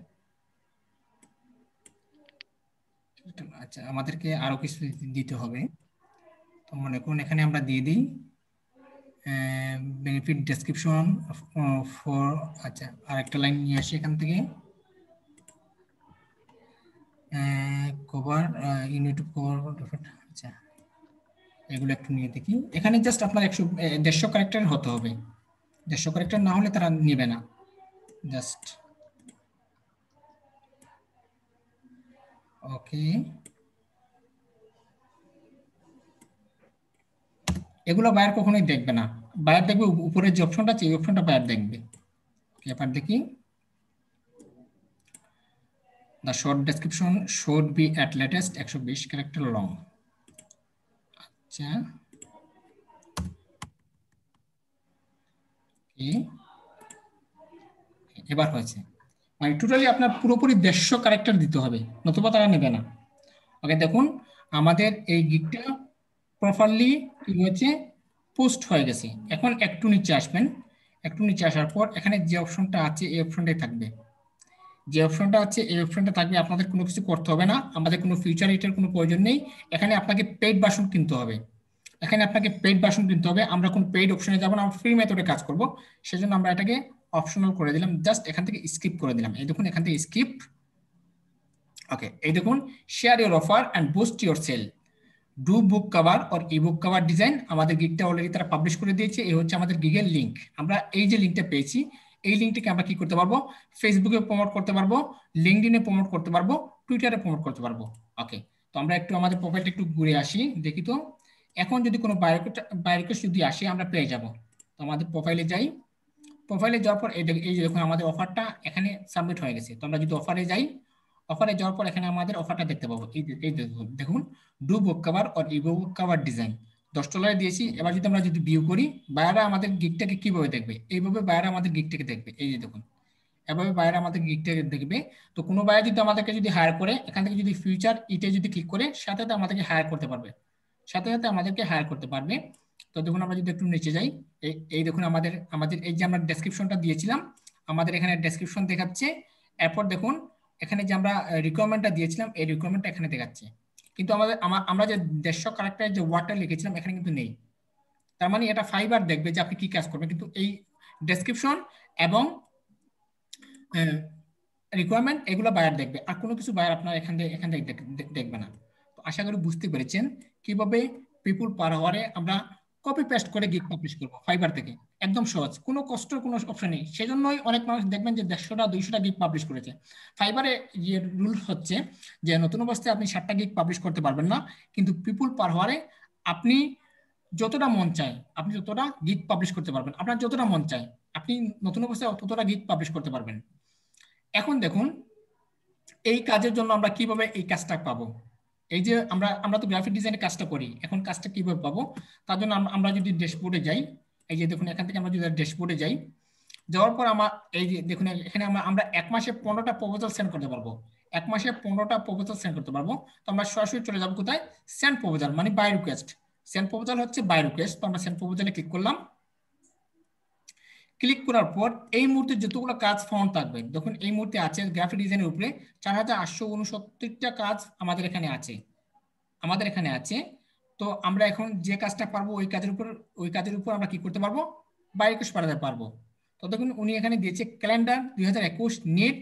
আচ্ছা আমাদেরকে আরো কিছু দিতে হবে। তো মনে করুন এখানে আমরা দিয়ে দিই বেনিফিট ডেসক্রিপশন ফর। আচ্ছা, আরেকটা লাইন নিয়ে আসি এখান থেকে, কভার ইউনিট কভার। আচ্ছা, এগুলো একটু নিয়ে দেখি। এখানে জাস্ট আপনার 150 ক্যারেক্টার হতে হবে, 150 ক্যারেক্টার না হলে তারা নেবে না। জাস্ট ওকে, এগুলো বায়ার কখনোই দেখবে না। বায়ার দেখবে উপরে যে অপশনটা আছে এই অপশনটা বায়ার দেখবে। এবার দেখি, the short description should be at latest 120 character long. আচ্ছা, এবার হয়েছে। মানে টোটালি আপনার পুরোপুরি 150 ক্যারেক্টার দিতে হবে, নতুবা তারা নেবে না। ওকে, দেখুন আমাদের এই গিগটা প্রপারলি কি হয়েছে, পোস্ট হয়ে গেছে। এখন একটু নিচে আসবেন, একটু নিচে আসার পর এখানে যে অপশনটা আছে এই অপশনটাই থাকবে। যে অপশনটা আছে এই অপশনটা থাকবে, আপনাদের কোনো কিছু করতে হবে না, আমাদের কোনো ফিউচার এটার কোনো প্রয়োজন নেই। এখানে আপনাকে পেইড ভার্সন কিনতে হবে, আমরা কোনো পেইড অপশনে যাব না, আমরা ফ্রি মেথডে কাজ করব। সেজন্য আমরা এটাকে অপশনাল করে দিলাম, জাস্ট এখান থেকে স্কিপ করে দিলাম। এই দেখুন এখান থেকে স্কিপ। ওকে, এই দেখুন share your offer and boost your sale, do book cover or e book cover design. আমাদের গিগটা অলরেডি তারা পাবলিশ করে দিয়েছে। এই হচ্ছে আমাদের গিগের লিঙ্ক। আমরা এই যে লিঙ্কটা পেয়েছি, এই লিঙ্কটাকে আমরা কি করতে পারবো, ফেসবুকে প্রমোট করতে পারবো, লিঙ্কডইনে প্রমোট করতে পারবো, টুইটারে প্রমোট করতে পারবো। ওকে, তো আমরা একটু আমাদের প্রোফাইলটা একটু ঘুরে আসি, দেখি তো এখন যদি কোনো বাই রিকোয়েস্ট যদি আসে আমরা পেয়ে যাব। তো আমাদের প্রোফাইলে যাই, প্রোফাইলে যাওয়ার পর এই যে দেখুন আমাদের অফারটা এখানে সাবমিট হয়ে গেছে। তো আমরা যদি অফারে যাই, অফারে যাওয়ার পর এখানে আমাদের অফারটা দেখতে পাবো। এই দেখুন do book cover or e book cover design $10 দিয়েছি। এবার যদি আমরা ভিউ করি, বায়াররা আমাদের গিগটাকে কিভাবে দেখবে, এইভাবে বায়াররা আমাদের গিগটাকে দেখবে। এই যে দেখুন, এভাবে বায়াররা আমাদের গিগটাকে দেখবে। তো কোনো বায়ার যদি আমাদেরকে হায়ার করে, এখান থেকে যদি ফিউচার ইটে ক্লিক করে, সাথে সাথে আমাদেরকে হায়ার করতে পারবে, তো দেখুন আমরা যদি একটু নিচে যাই, এই দেখুন আমাদের এই যে আমরা ডেসক্রিপশনটা দিয়েছিলাম, আমাদের এখানে ডেসক্রিপশন দেখাচ্ছে। এরপর দেখুন এখানে যে আমরা রিকোয়ারমেন্টটা দিয়েছিলাম, এই রিকোয়ারমেন্টটা এখানে দেখাচ্ছে। কিন্তু আমরা যে 150 ক্যারেক্টারের যে ওয়ার্ডটা লিখেছিলাম এখানে কিন্তু নেই। তার মানে এটা ফাইবার দেখবে যে আপনি কি কাজ করবেন, কিন্তু এই ডেসক্রিপশন এবং রিকোয়ারমেন্ট এগুলো বায়ার দেখবে, আর কোনো কিছু বায়ার আপনার এখান থেকে দেখবে না। তো আশা করি বুঝতে পেরেছেন কিভাবে পিপুল পার আওয়ারে আমরা কপি পেস্ট করে গিগ পাবলিশ করব ফাইবার থেকে। একদম সহজ, কোনো কষ্টের কোনো অপশন নেই। সেজন্যই অনেক মানুষ দেখবেন যে 150টা 200টা গিগ পাবলিশ করেছে। ফাইবারে যে রুল হচ্ছে যে নতুন অবস্থায় আপনি 60টা গিগ পাবলিশ করতে পারবেন না, কিন্তু পিপুল পার আওয়ারে আপনি যতটা মন চায় আপনি ততটা গিগ পাবলিশ করতে পারবেন। আপনার যতটা মন চায় আপনি নতুন অবস্থায় ততটা গিগ পাবলিশ করতে পারবেন। এখন দেখুন এই কাজের জন্য আমরা কিভাবে এই কাজটা পাবো। এই যে আমরা তো গ্রাফিক ডিজাইনের কাজটা করি, এখন কাজটা কিভাবে পাবো তার জন্য আমরা যদি ড্যাশবোর্ডে যাই, এই যে দেখুন এখান থেকে আমরা যদি ড্যাশবোর্ডে যাই, যাওয়ার পর এই যে দেখুন এখানে আমরা 1 মাসে 15টা প্রপোজাল সেন্ড করতে পারবো। 1 মাসে 15টা প্রপোজাল সেন্ড করতে পারবো। তো আমরা সরাসরি চলে যাবো কোথায়, সেন্ড প্রপোজাল মানে বাই রিকোয়েস্ট। সেন্ড প্রপোজাল হচ্ছে বাই রিকোয়েস্ট। তো আমরা সেন্ড প্রপোজালে ক্লিক করলাম। ক্লিক করার পর এই মুহূর্তে যতগুলো কাজ ফাউন্ড থাকবে, দেখুন এই মুহূর্তে আছে গ্রাফিক ডিজাইনের উপরে 4869টা কাজ আমাদের এখানে আছে। তো আমরা এখন যে কাজটা পারবো ওই কাজের উপর আমরা কি করতে পারবো, বাই রিকোয়েস্ট পাঠাতে পারবো। তো দেখুন উনি এখানে দিয়েছে calendar 2021 net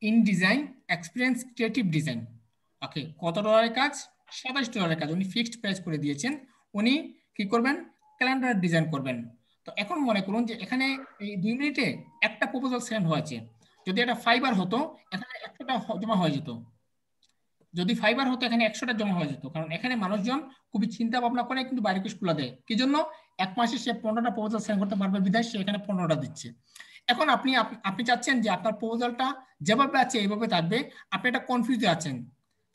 in design experience creative design. Okay, কত ডলারের কাজ, $27 কাজ। উনি ফিক্সড প্রাইস করে দিয়েছেন। উনি কি করবেন, ক্যালেন্ডার ডিজাইন করবেন। তো এখন মনে করুন যে এখানে এই 2 মিনিটে একটা প্রপোজাল সেন্ড হয়েছে। যদি এটা ফাইবার হতো এখানে 100টা জমা হয়ে যেত। যদি ফাইবার হতো এখানে 100টা জমা হয়ে যেত, কারণ এখানে মানুষজন খুবই চিন্তা ভাবনা করে কিন্তু বাই রিকোয়েস্ট গুলো দেয়। কি জন্য, 1 মাসে সে 15টা প্রপোজাল সেন্ড করতে পারবে বিধায় সে এখানে 15টা দিচ্ছে। এখন আপনি চাচ্ছেন যে আপনার প্রপোজালটা যেভাবে আছে এইভাবে থাকবে, আপনি এটা কনফিউজে আছেন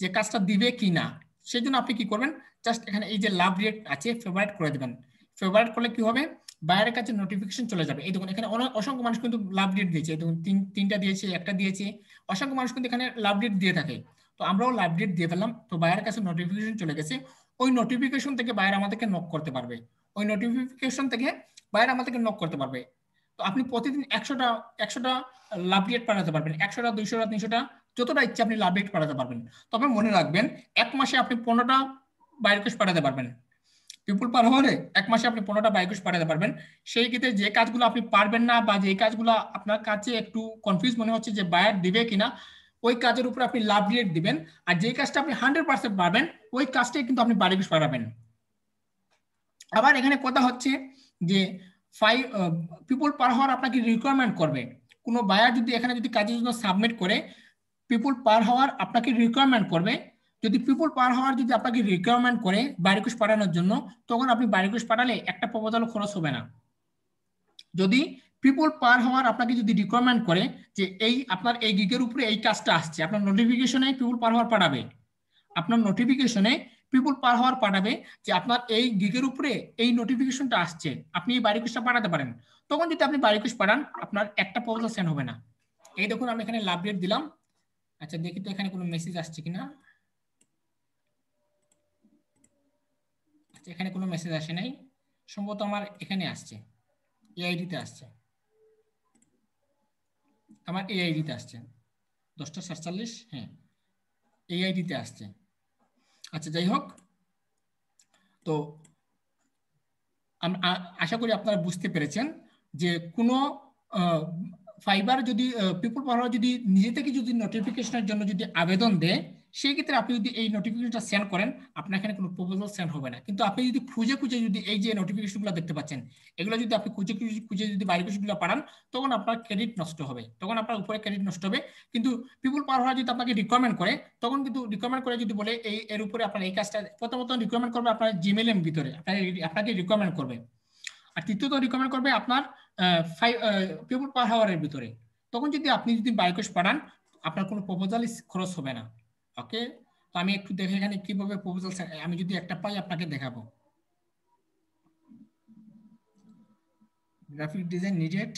যে কাজটা দিবে কি না। সেই জন্য আপনি কি করবেন, জাস্ট এখানে এই যে লাভ রেট আছে ফেভারিট করে দেবেন। ফেভারিট করলে কি হবে, বাইরের কাছে নোটিফিকেশন চলে যাবে। এই দেখুন এখানে অসংখ্য মানুষ কিন্তু লাভ রেট দিয়েছে, দেখুন 3টা দিয়েছে, 1টা দিয়েছে, অসংখ্য মানুষ কিন্তু এখানে লাভ রেট দিয়ে থাকে। তো আমরাও লাভ রেট দিয়ে ফেললাম, তো বাইরের কাছে নোটিফিকেশন চলে গেছে। ওই নোটিফিকেশন থেকে বাইরে আমাদেরকে নক করতে পারবে। তো আপনি প্রতিদিন 100টা লাভ রেট পাঠাতে পারবেন, 100টা 200টা 300টা যতটা ইচ্ছা আপনি লাভ রেট পাঠাতে পারবেন। তবে মনে রাখবেন 1 মাসে আপনি 15টা বাই রিকোয়েস্ট পাঠাতে পারবেন। পিপুল পার হলে 1 মাসে আপনি 15টা বাই রিকোয়েস্ট পাঠাতে পারবেন। সেই ক্ষেত্রে যে কাজগুলো আপনি পারবেন না বা যে কাজগুলো আপনার কাছে একটু কনফিউজ মনে হচ্ছে যে বায়ার দিবে কিনা, ওই কাজের উপর আপনি লাভ রেট দিবেন। আর যে কাজটা আপনি 100% পারবেন ওই কাজটাই কিন্তু আপনি বাই রিকোয়েস্ট পাঠাবেন। আবার এখানে কথা হচ্ছে যে পিপুল পার হওয়ার আপনাকে রিকোয়ারমেন্ট করবে। কোনো বায়ার যদি এখানে যদি কাজের জন্য সাবমিট করে পিপুল পার হওয়ার আপনাকে রিকোয়ারমেন্ট করবে, যদি পিপুল পার হওয়ার যদি আপনাকে রিকোয়ারমেন্ট করে বাই রিকোয়েস্ট পাঠানোর জন্য, তখন আপনি বাই রিকোয়েস্ট পাঠালে একটা প্রপোজাল খরচ হবে না। যদি পিপুল পার হওয়ার আপনাকে যদি রিকোয়ারমেন্ট করে যে আপনার এই গিগের উপরে এই কাজটা আসছে, আপনার নোটিফিকেশনে পিপুল পার হওয়ার পাঠাবে, যে আপনার এই গিগের উপরে এই নোটিফিকেশনটা আসছে, আপনি এই বাই রিকোয়েস্টটা পাঠাতে পারেন। তখন যদি আপনি বাই রিকোয়েস্ট পাঠান আপনার একটা প্রপোজাল সেন্ড হবে না। এই দেখুন আমি এখানে লাভ রেট দিলাম। আচ্ছা দেখি তো এখানে কোনো মেসেজ আসছে কিনা। আচ্ছা এখানে কোনো মেসেজ আসে নাই, সম্ভবত আমার এখানে আসছে, এআইডিতে আসছে, আমার এআইডিতে আসছে 10:47, হ্যাঁ এআইডিতে আসছে। আচ্ছা যাই হোক, তো আশা করি আপনারা বুঝতে পেরেছেন যে কোনো ফাইবার যদি পিপুল পাওয়ার যদি নিজে থেকে যদি নোটিফিকেশনের জন্য যদি আবেদন দেয়, সেই ক্ষেত্রে আপনি যদি এই নোটিফিকেশনটা সেন্ড করেন আপনার এখানে কোনো প্রপোজাল সেন্ড হবে না। কিন্তু আপনি যদি খুঁজে যদি এই যে নোটিফিকেশনগুলো দেখতে পাচ্ছেন এগুলো যদি আপনি খুঁজে যদি বাই রিকোয়েস্টগুলো পাঠান, তখন আপনার ক্রেডিট নষ্ট হবে, তখন আপনার উপরে ক্রেডিট নষ্ট হবে। কিন্তু পিপুল পাওয়ার যদি আপনাকে রিকমেন্ড করে, তখন কিন্তু রিকমেন্ড করে যদি বলে এর উপরে আপনার এই কাজটা, প্রথমত রিকমেন্ড করবে আপনার জিমেইলের ভিতরে আপনাকে রিকমেন্ড করবে, আর তৃতীয়ত রিকমেন্ড করবে আপনার পিপুল পার হাওয়ারের ভিতরে। তখন যদি আপনি যদি বাই রিকোয়েস্ট পাঠান আপনার কোনো প্রপোজাল খরচ হবে না। ওকে, তো আমি একটু দেখে এখানে কিভাবে প্রপোজাল আমি যদি একটা পাই আপনাকে দেখাবো। Graphic design needed.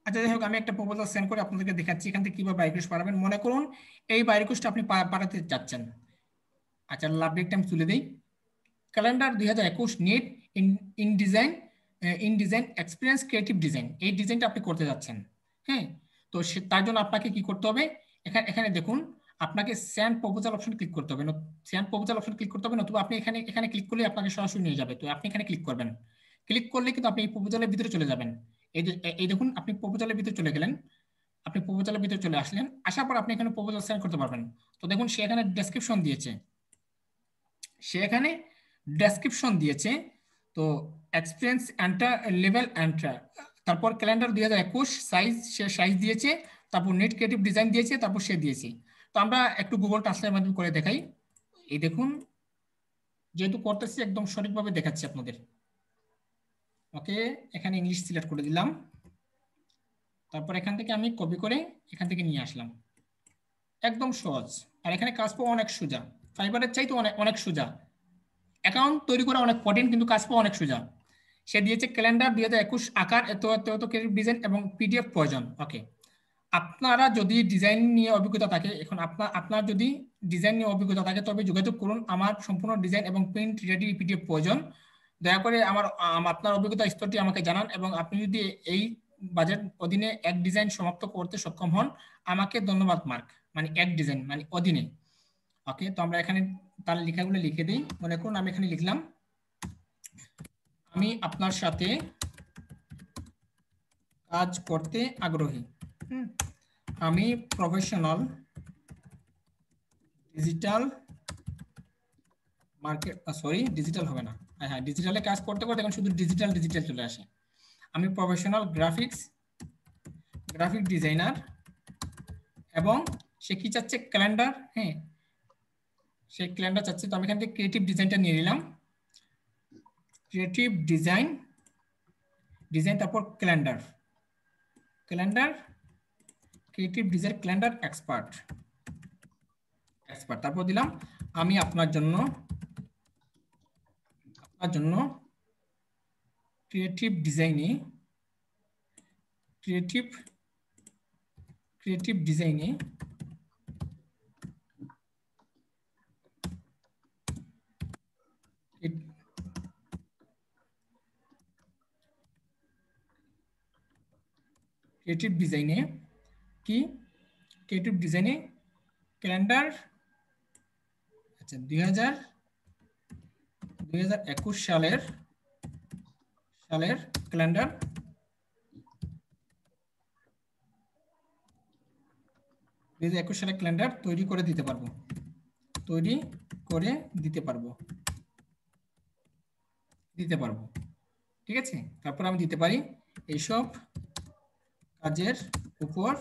আচ্ছা যাই হোক, আমি একটা প্রপোজাল সেন্ড করে আপনাদেরকে দেখাচ্ছি এখান থেকে কিভাবে বাই রিকোয়েস্ট পাঠাবেন। মনে করুন এই বাই রিকোয়েস্ট আপনি পাঠাতে চাচ্ছেন। আচ্ছা লাভ রেটটা আমি তুলে দিই। Calendar 2021 net in design experience creative design, এই ডিজাইনটা আপনি করতে যাচ্ছেন। হ্যাঁ, তো তার জন্য আপনাকে কি করতে হবে, এখানে দেখুন আপনাকে সেন্ড প্রপোজাল অপশন ক্লিক করতে হবে, সেন্ড প্রপোজাল অপশন ক্লিক করতে হবে, নতুবা আপনি এখানে এখানে ক্লিক করলে আপনাকে সরাসরি নিয়ে যাবে। তো আপনি এখানে ক্লিক করবেন, ক্লিক করলে কিন্তু আপনি এই প্রপোজালের ভিতরে চলে যাবেন। এই দেখুন আপনি প্রপোজালের ভিতরে চলে গেলেন, আপনি প্রপোজালের ভিতরে চলে আসলেন, আসার পর আপনি এখানে প্রপোজাল সেন্ড করতে পারবেন। তো দেখুন সে এখানে ডেসক্রিপশন দিয়েছে, সে এখানে ডেসক্রিপশন দিয়েছে। তো এক্সপিরিয়েন্স এন্টার লেভেল এন্টার, তারপর ক্যালেন্ডার 2021 সাইজ, সে সাইজ দিয়েছে, তারপর নেট ক্রিয়েটিভ ডিজাইন দিয়েছে, তারপর সে দিয়েছে। তো আমরা একটু গুগল ট্রান্সলেটের মাধ্যমে করে দেখাই। এই দেখুন যেহেতু করতেছি একদম সঠিকভাবে দেখাচ্ছি আপনাদের। ওকে, এখানে ইংলিশ সিলেক্ট করে দিলাম, তারপর এখান থেকে আমি কপি করে এখান থেকে নিয়ে আসলাম, একদম সহজ। আর এখানে কাজ পাওয়া অনেক সোজা, ফাইবারের চাইতে অনেক অনেক সোজা। অ্যাকাউন্ট তৈরি করা অনেক কঠিন, কিন্তু কাজ পাওয়া অনেক সোজা। সে দিয়েছে ক্যালেন্ডার 2021 আকার এত এত এত ক্রিয়েটিভ ডিজাইন এবং পিডিএফ প্রয়োজন। ওকে, আপনারা যদি ডিজাইন নিয়ে অভিজ্ঞতা থাকে, এখন আপনার যদি ডিজাইন নিয়ে অভিজ্ঞতা থাকে তবে যোগাযোগ করুন। আমার সম্পূর্ণ ডিজাইন এবং প্রিন্ট রেডি পিডিএফ প্রয়োজন। দয়া করে আপনার অভিজ্ঞতা স্তরটি আমাকে জানান, এবং আপনি যদি এই বাজেট অধীনে এক ডিজাইন সমাপ্ত করতে সক্ষম হন আমাকে ধন্যবাদ মার্ক, মানে এক ডিজাইন মানে অধীনে। ওকে, তো আমরা এখানে তার লেখাগুলো লিখে দিই। মনে করুন আমি এখানে লিখলাম, আমি আপনার সাথে কাজ করতে আগ্রহী। আমি professional digital market, sorry digital হবে না, হ্যাঁ ডিজিটালে কাজ করতে করতে এখন শুধু ডিজিটাল ডিজিটাল চলে আসে। আমি প্রফেশনাল গ্রাফিক ডিজাইনার, এবং সে কি চাচ্ছে ক্যালেন্ডার, হ্যাঁ সে ক্যালেন্ডার চাচ্ছে। তো আমি এখান থেকে ক্রিয়েটিভ ডিজাইনটা নিয়ে নিলাম, ক্রিয়েটিভ ডিজাইন তারপর calendar creative design calendar expert, তারপর দিলাম আমি আপনার জন্য ক্রিয়েটিভ ডিজাইনে ক্যালেন্ডার, আচ্ছা 2021 সালের ক্যালেন্ডার, 2021 সালের ক্যালেন্ডার তৈরি করে দিতে পারবো, ঠিক আছে। তারপর আমি দিতে পারি এইসব কাজের উপর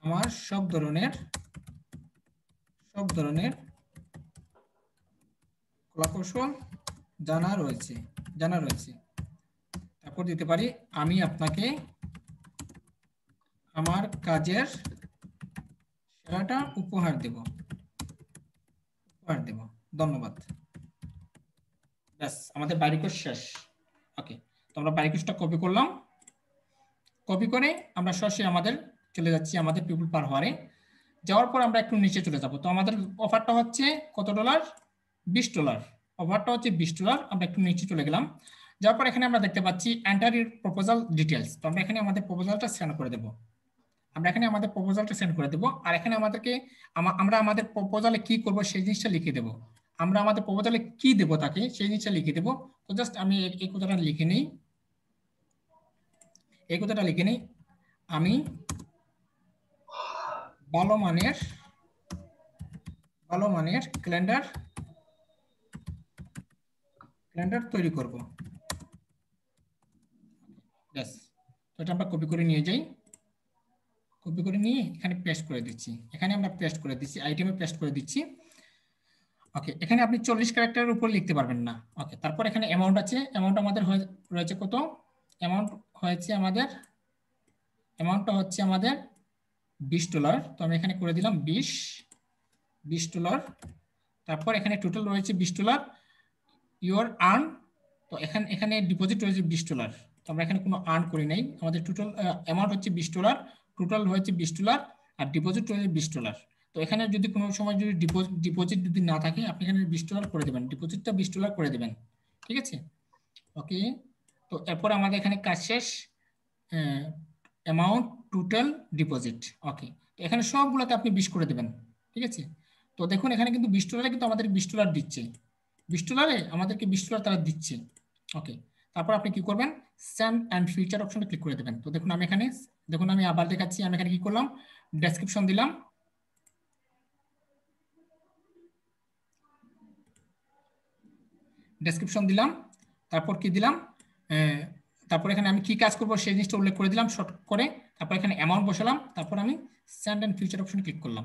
আমার সব ধরনের কলাকৌশল জানা রয়েছে। তারপর দিতে পারি আমি আপনাকে আমার কাজের সেরাটা উপহার দেব। ধন্যবাদ। ব্যাস, আমাদের বাড়ি কোর্স শেষ। ওকে, তো আমরা বাড়ি কোর্সটা কপি করলাম, কপি করে আমরা সরাসরি আমাদের চলে যাচ্ছি আমাদের পিপল পার হাওয়ারে। যাওয়ার পর আমরা একটু নিচে চলে যাব। তো আমাদের অফারটা হচ্ছে কত ডলার? $20। অফারটা হচ্ছে $20। আমরা একটু নিচে চলে গেলাম, যাওয়ার পর এখানে আমরা দেখতে পাচ্ছি এন্টার ইউর প্রপোজাল ডিটেলস। তো আমরা এখানে আমাদের প্রপোজালটা সেন্ড করে দেব, আর এখানে আমাদেরকে আমরা আমাদের প্রপোজালে কি করব সেই জিনিসটা লিখে দেব। আমরা আমাদের প্রপোজালে কি দেব তাকে সেই জিনিসটা লিখে দেব। তো জাস্ট আমি এই কথাটা লিখে নেই, আমি ভালো মানের ক্যালেন্ডার তৈরি করব। ব্যাস, তো এটা আমরা কপি করে নিয়ে যাই, কপি করে নিয়ে এখানে পেস্ট করে দিচ্ছি, আইটেমে পেস্ট করে দিচ্ছি। ওকে, এখানে আপনি 40 ক্যারেক্টারের উপর লিখতে পারবেন না। ওকে, তারপর এখানে অ্যামাউন্ট আছে, অ্যামাউন্ট আমাদের রয়েছে কত? অ্যামাউন্টটা হচ্ছে আমাদের $20। তো আমি এখানে করে দিলাম $20। তারপর এখানে টোটাল রয়েছে $20 ইউর আর্ন। তো এখানে ডিপোজিট রয়েছে $20। তো আমরা এখানে কোনো আর্ন করি নাই, আমাদের টোটাল অ্যামাউন্ট হচ্ছে $20, টোটাল হয়েছে $20 আর ডিপোজিট রয়েছে $20। তো এখানে যদি কোনো সময় যদি ডিপোজিট যদি না থাকে আপনি এখানে $20 করে দেবেন, ডিপোজিটটা $20 করে দেবেন, ঠিক আছে। ওকে, তো এরপর আমাদের এখানে কাজ শেষ, অ্যামাউন্ট টোটাল ডিপোজিট। ওকে, এখানে সবগুলোতে আপনি 20 করে দেবেন, ঠিক আছে। তো দেখুন এখানে কিন্তু $20 কিন্তু আমাদের $20 দিচ্ছে, $20 আমাদেরকে $20 তারা দিচ্ছে। ওকে, তারপর আপনি কি করবেন, সেন্ড অ্যান্ড ফিচার অপশনে ক্লিক করে দেবেন। তো দেখুন আমি এখানে, দেখুন আমি আবার দেখাচ্ছি, আমি এখানে কি করলাম, ডেসক্রিপশন দিলাম, ডেসক্রিপশন দিলাম, তারপর কি দিলাম, তারপর এখানে আমি কি কাজ করব সেই জিনিসটা উল্লেখ করে দিলাম শর্ট করে, তারপর এখানে অ্যামাউন্ট বসালাম, তারপর আমি সেন্ড অ্যান্ড ফিচার অপশনে ক্লিক করলাম।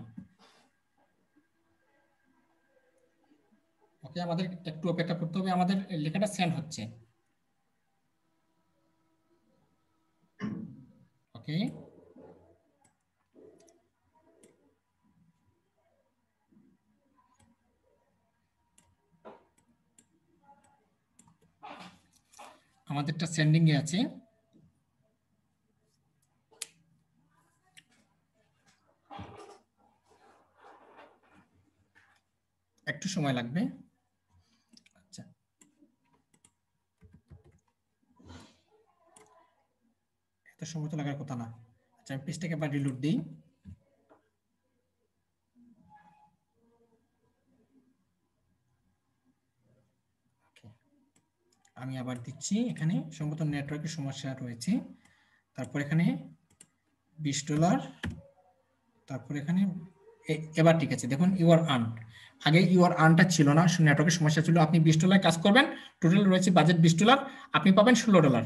ওকে, আমাদের একটু অপেক্ষা করতে হবে, আমাদের লেখাটা সেন্ড হচ্ছে। ওকে, আমাদেরটা সেন্ডিং এ আছে। একটু সময় লাগবে। আচ্ছা, এত সময় তো লাগার কথা না। আচ্ছা, আমি পেজটাকে আবার রিলোড দিই। আমি আবার দিচ্ছি, এখানে সম্ভবত নেটওয়ার্কের সমস্যা রয়েছে। তারপর এখানে $20, তারপর এখানে এবার ঠিক আছে। দেখুন ইউর আর্ন, আগে ইউর আর্নটা ছিল না, নেটওয়ার্কের সমস্যা ছিল। আপনি $20 কাজ করবেন, টোটাল রয়েছে বাজেট $20, আপনি পাবেন $16।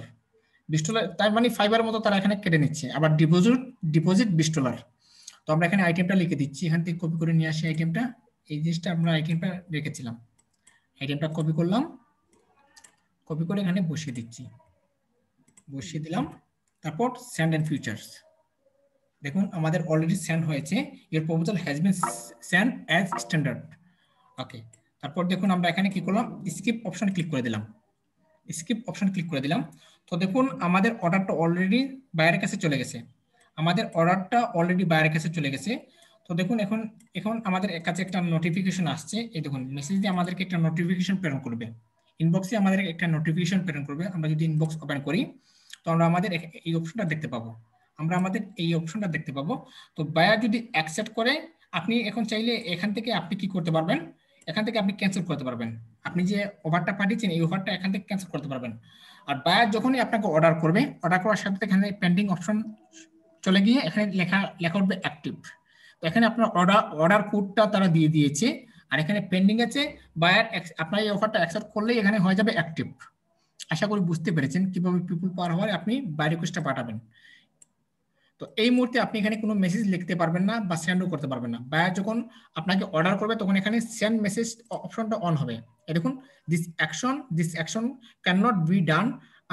$20 তার মানে ফাইবার মতো তারা এখানে কেটে নিচ্ছে। আবার ডিপোজিট ডিপোজিট $20। তো আমরা এখানে আইটেমটা লিখে দিচ্ছি, এখান থেকে কপি করে নিয়ে আসি আইটেমটা, এই জিনিসটা আমরা আইটেমটা রেখেছিলাম, আইটেমটা কপি করলাম, কপি করে এখানে বসিয়ে দিচ্ছি, বসিয়ে দিলাম। তারপর সেন্ড এন্ড ফিচার্স, দেখুন আমাদের অলরেডি সেন্ড হয়েছে, your proposal has been send as standard. Okay, তারপর দেখুন আমরা এখানে কি করলাম, স্কিপ অপশন ক্লিক করে দিলাম, স্কিপ অপশন ক্লিক করে দিলাম। তো দেখুন আমাদের অর্ডারটা অলরেডি বাইরের কাছে চলে গেছে, আমাদের অর্ডারটা অলরেডি বাইরের কাছে চলে গেছে। তো দেখুন এখন এখন আমাদের কাছে একটা নোটিফিকেশন আসছে, এই দেখুন মেসেজ দিয়ে আমাদেরকে একটা নোটিফিকেশন প্রেরণ করবে, ইনবক্সে আমাদের একটা নোটিফিকেশন প্রেরণ করবে। আমরা যদি ইনবক্স ওপেন করি তো আমরা আমাদের এই অপশনটা দেখতে পাবো, আমরা আমাদের এই অপশনটা দেখতে পাবো। তো বায়ার যদি অ্যাকসেপ্ট করে, আপনি এখন চাইলে এখান থেকে আপনি কি করতে পারবেন, এখান থেকে আপনি ক্যান্সেল করতে পারবেন, আপনি যে ওভারটা পাঠিয়েছেন এই ওভারটা এখান থেকে ক্যান্সেল করতে পারবেন। আর বায়ার যখনই আপনাকে অর্ডার করবে, অর্ডার করার সাথে এখানে পেন্ডিং অপশন চলে গিয়ে এখানে লেখা লেখা উঠবে অ্যাক্টিভ। তো এখানে আপনার অর্ডার কোডটা তারা দিয়ে দিয়েছে, আর এখানে পেন্ডিং আছে, বায়ার আপনার এই অফারটা অ্যাকসেপ্ট করলেই এখানে হয়ে যাবে অ্যাক্টিভ। আশা করি বুঝতে পেরেছেন কিভাবে পিপল পাওয়ার হওয়ার আপনি বাই রিকোয়েস্টটা পাঠাবেন। তো এই মুহূর্তে আপনি এখানে কোনো মেসেজ লিখতে পারবেন না বা সেন্ডও করতে পারবেন না। বায়ার যখন আপনাকে অর্ডার করবে তখন এখানে সেন্ড মেসেজ অপশনটা অন হবে। দেখুন this action can not be done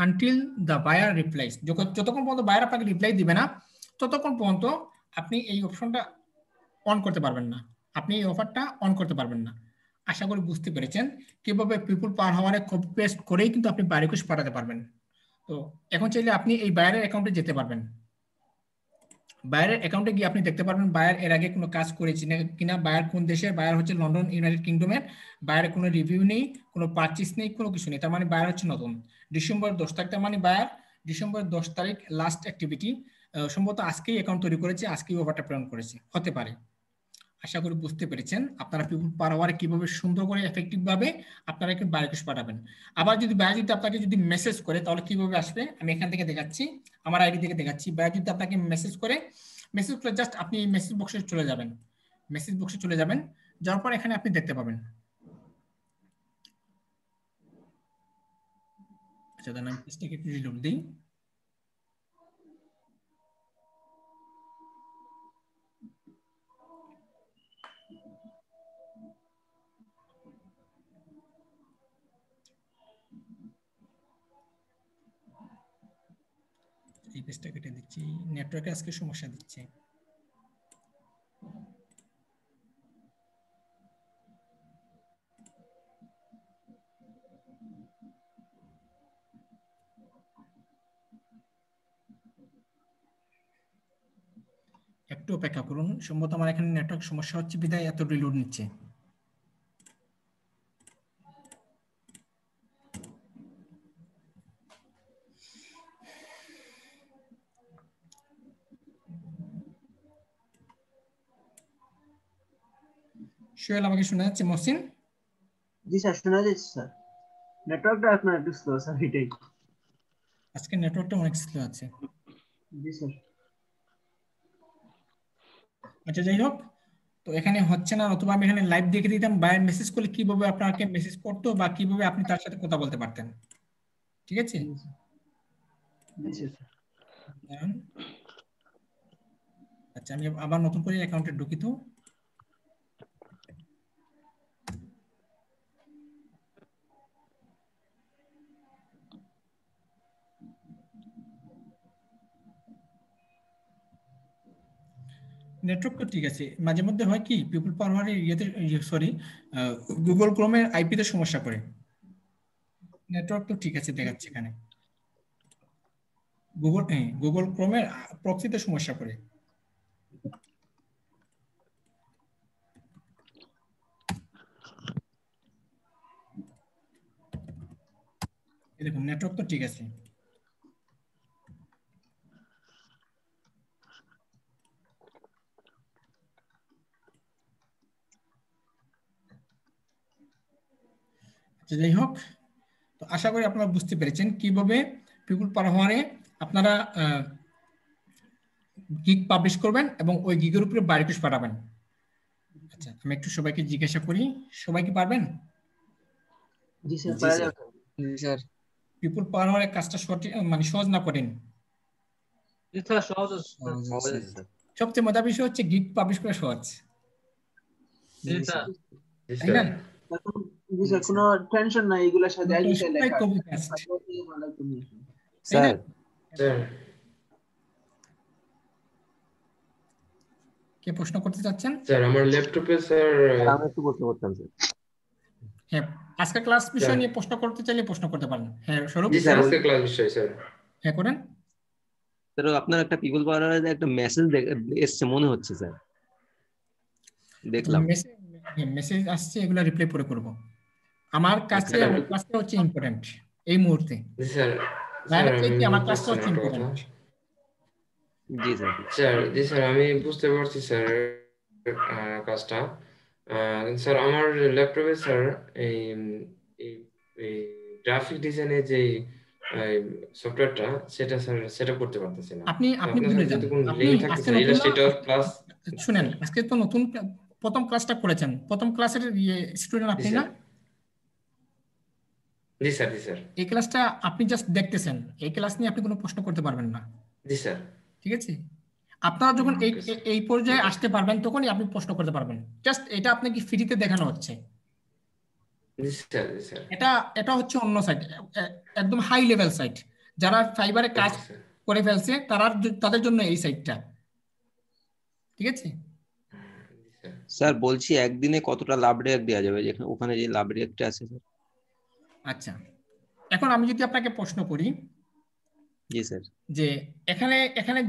until the buyer replies, যতক্ষণ পর্যন্ত বায়ার আপনাকে রিপ্লাই দিবে না ততক্ষণ পর্যন্ত আপনি এই অপশনটা অন করতে পারবেন না, আপনি এই অফারটা অন করতে পারবেন না। আশা করি বুঝতে পেরেছেন কিভাবে পিপল পাওয়ার হাওয়ারে কপি পেস্ট করেই কিন্তু আপনি বাই রিকোয়েস্ট পাঠাতে পারবেন। তো এখন চাইলে আপনি এই বায়ারের অ্যাকাউন্টে যেতে পারবেন, বায়ারের অ্যাকাউন্টে গিয়ে আপনি দেখতে পারবেন বায়ার এর আগে কোনো কাজ করেছি না কিনা, বায়ার কোন দেশের, বায়ার হচ্ছে লন্ডন ইউনাইটেড কিংডমের, বায়ারের কোনো রিভিউ নেই, কোনো পারচেস নেই, কোনো কিছু নেই, তার মানে বায়ার হচ্ছে নতুন। ডিসেম্বর 10 তারিখ, তার মানে বায়ার ডিসেম্বর 10 তারিখ লাস্ট অ্যাক্টিভিটি, সম্ভবত আজকেই অ্যাকাউন্ট তৈরি করেছে, আজকেই ওভারটা প্রেরণ করেছে, হতে পারে। আশা করি বুঝতে পেরেছেন আপনারা পিপল পার আওয়ারে কিভাবে সুন্দর করে এফেক্টিভ ভাবে আপনারা একটু বাই রিকোয়েস্ট পাঠাবেন। আবার যদি বায়ার যদি আপনাকে যদি মেসেজ করে তাহলে কিভাবে আসবে, আমি এখান থেকে দেখাচ্ছি, আমার আইডি থেকে দেখাচ্ছি। বায়ার যদি আপনাকে মেসেজ করে, মেসেজ করে জাস্ট আপনি মেসেজ বক্সে চলে যাবেন, মেসেজ বক্সে চলে যাবেন, যাওয়ার পর এখানে আপনি দেখতে পাবেন। আচ্ছা, তাহলে আমি পেজটাকে একটু রিলোড দিই। এই পেজটা কেটে দিচ্ছি, নেটওয়ার্কে আজকে সমস্যা দিচ্ছে। একটু অপেক্ষা করুন, সম্ভবত আমার এখানে নেটওয়ার্ক সমস্যা হচ্ছে বিধায় এত রিলোড নিচ্ছে। সোহেল আমাকে শোনা যাচ্ছে? মহসিন? জি স্যার শোনা যাচ্ছে স্যার, নেটওয়ার্কটা আপনার একটু স্লো স্যার, এটাই। আজকে নেটওয়ার্কটা অনেক স্লো আছে। জি স্যার। আচ্ছা যাই হোক, তো এখানে হচ্ছে না, অথবা আমি এখানে লাইভ দেখে দিতাম বাইরে মেসেজ করলে কিভাবে আপনাকে মেসেজ করতো বা কিভাবে আপনি তার সাথে কথা বলতে পারতেন। ঠিক আছে, জি স্যার। জি স্যার। দাঁড়ান। আচ্ছা আমি আবার নতুন করে অ্যাকাউন্টে ঢুকি তো। নেটওয়ার্ক তো ঠিক আছে, মাঝে মধ্যে হয় কি পিপল পাওয়ারের ইয়েতে, সরি গুগল ক্রোমের আইপিতে সমস্যা করে। নেটওয়ার্ক তো ঠিক আছে দেখাচ্ছে এখানে, গুগল ক্রোমের প্রক্সিতে সমস্যা করে। এই দেখুন নেটওয়ার্ক তো ঠিক আছে। আচ্ছা যাই হোক, তো আশা করি আপনারা বুঝতে পেরেছেন কিভাবে পিপল পাওয়ারে আপনারা গিগ পাবলিশ করবেন এবং ওই গিগের উপরে বায়োরিকোয়েস্ট পাঠাবেন। আচ্ছা আমি একটু সবাইকে জিজ্ঞাসা করি, সবাই কি পারবেন? জি স্যার, জি পারা স্যার। যাবে। জি স্যার। পিপল পাওয়ারের কাজটা সঠিক মানে সহজ না করেন? স্যার সহজ আছে। সবচেয়ে মজার বিষয় হচ্ছে গিগ পাবলিশ করা সহজ, জি স্যার। তাই না? এখন জি স্যার, কোনো টেনশন নাই, এগুলা সাথে আগে স্যার লেখা কপি পেস্ট, তাই না? তাই না? স্যার কে প্রশ্ন করতে চাচ্ছেন? স্যার আমার ল্যাপটপে স্যার আমি একটু প্রশ্ন করতাম স্যার। হ্যাঁ, আজকে ক্লাস বিষয় নিয়ে প্রশ্ন করতে চাইলে প্রশ্ন করতে পারেন। হ্যাঁ স্বরূপ? জি স্যার আজকে ক্লাস বিষয় স্যার। হ্যাঁ করেন। স্যার আপনার একটা পিপল পাওয়ারে একটা মেসেজ এসছে মনে হচ্ছে স্যার, দেখলাম। মেসেজ আসছে, এগুলো রিপ্লাই পরে করব। আমার কাছে স্যার, আমার ক্লাসটা হচ্ছে ইম্পর্টেন্ট এই মুহূর্তে, জি স্যার। বাইরে স্যার চাইতে আমি আমার ক্লাসটা বুঝতেছি হচ্ছে না একটা কথা। ইম্পর্টেন্ট। জি স্যার। স্যার জি স্যার আমি বুঝতে পারছি স্যার কাজটা। স্যার আমার ল্যাপটপে স্যার এই এই এই গ্রাফিক ডিজাইনের যে সফটওয়্যারটা সেটা স্যার সেটআপ করতে পারতেছি না। আপনি তো আপনি আপনার ভুলে কাছে যান, যদি কোনো আপনি লিংক থাকে আজকে স্যার নতুন না, ইলাস্ট্রেটর প্লাস। শুনেন আজকে তো নতুন প্রথম ক্লাসটা করেছেন, প্রথম ক্লাসের স্টুডেন্ট জি আপনি না? স্যার। জি স্যার। জি স্যার। এই ক্লাসটা আপনি জাস্ট দেখতেছেন, এই ক্লাস নিয়ে আপনি কোনো প্রশ্ন করতে পারবেন না। জি স্যার। ঠিক আছে, আপনারা যখন এই ওকে স্যার। এই পর্যায়ে আসতে পারবেন তখনই আপনি প্রশ্ন করতে পারবেন। জাস্ট এটা আপনাকে ফ্রিতে দেখানো হচ্ছে। জি স্যার। জি স্যার। এটা এটা হচ্ছে অন্য সাইট, একদম হাই লেভেল সাইট। যারা ফাইবারে কাজ ওকে স্যার। করে ফেলছে তাদের জন্য এই সাইটটা। ঠিক আছে জি স্যার। স্যার বলছি একদিনে কতটা লাভ রেক দেওয়া যাবে, যেখানে ওখানে যে লাভ রেকটা আছে স্যার? আচ্ছা, এখন আমি যদি আপনাকে প্রশ্ন করি জি স্যার। যে এখানে এখানে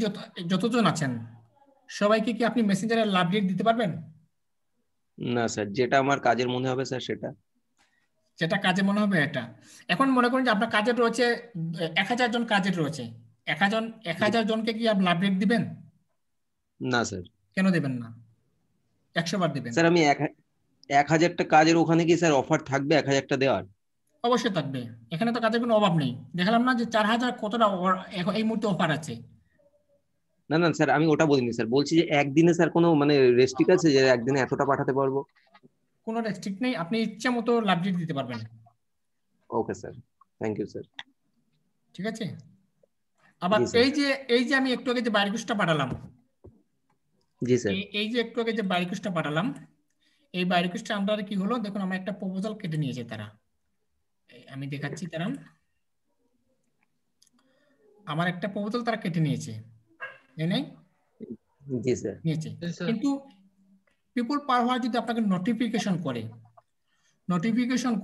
যতজন আছেন সবাইকে কি আপনি মেসেঞ্জারে লাভ রেট দিতে পারবেন? না স্যার, যেটা আমার কাজের মনে হবে স্যার সেটা। যেটা কাজে মনে হবে এটা। এখন মনে করুন যে আপনার কাজের রয়েছে 1000 জন কাজের রয়েছে, 1000 জনকে কি আপনি লাভ রেট দিবেন? না স্যার। কেন দেবেন না? 100 বার দেবেন। স্যার আমি 1000টা কাজের ওখানে কি স্যার অফার থাকবে 1000টা দেওয়ার? অবশ্যই থাকবে, এখানে তো কাজের কোনো অভাব নেই। দেখালাম না যে 4000 কতটা এই মুহূর্তে অফার আছে। না না স্যার, আমি ওটা বলিনি স্যার, বলছি যে একদিনে স্যার কোনো মানে রেস্ট্রিক্ট আছে যে একদিনে এতটা পাঠাতে পারবো? কোনো রেস্ট্রিক্ট নেই, আপনি ইচ্ছা মতো লাভ রেট দিতে পারবেন। Okay sir, thank you sir. ঠিক আছে, আবার জি স্যার। এই যে আমি একটু আগে যে বায়োরিকোয়েস্টটা পাঠালাম, জি স্যার। এই যে একটু আগে যে বায়োরিকোয়েস্টটা পাঠালাম, এই বায়োরিকোয়েস্টের আন্ডারে কি হলো দেখুন, আমার একটা প্রপোজাল কেটে নিয়েছে তারা। আমি দেখাচ্ছি, তারা আমার একটা প্রপোজাল তারা কেটে নিয়েছে, নাই জি স্যার। নিয়েছে। জি স্যার। কিন্তু পিপল পাওয়ার যদি আপনাকে নোটিফিকেশন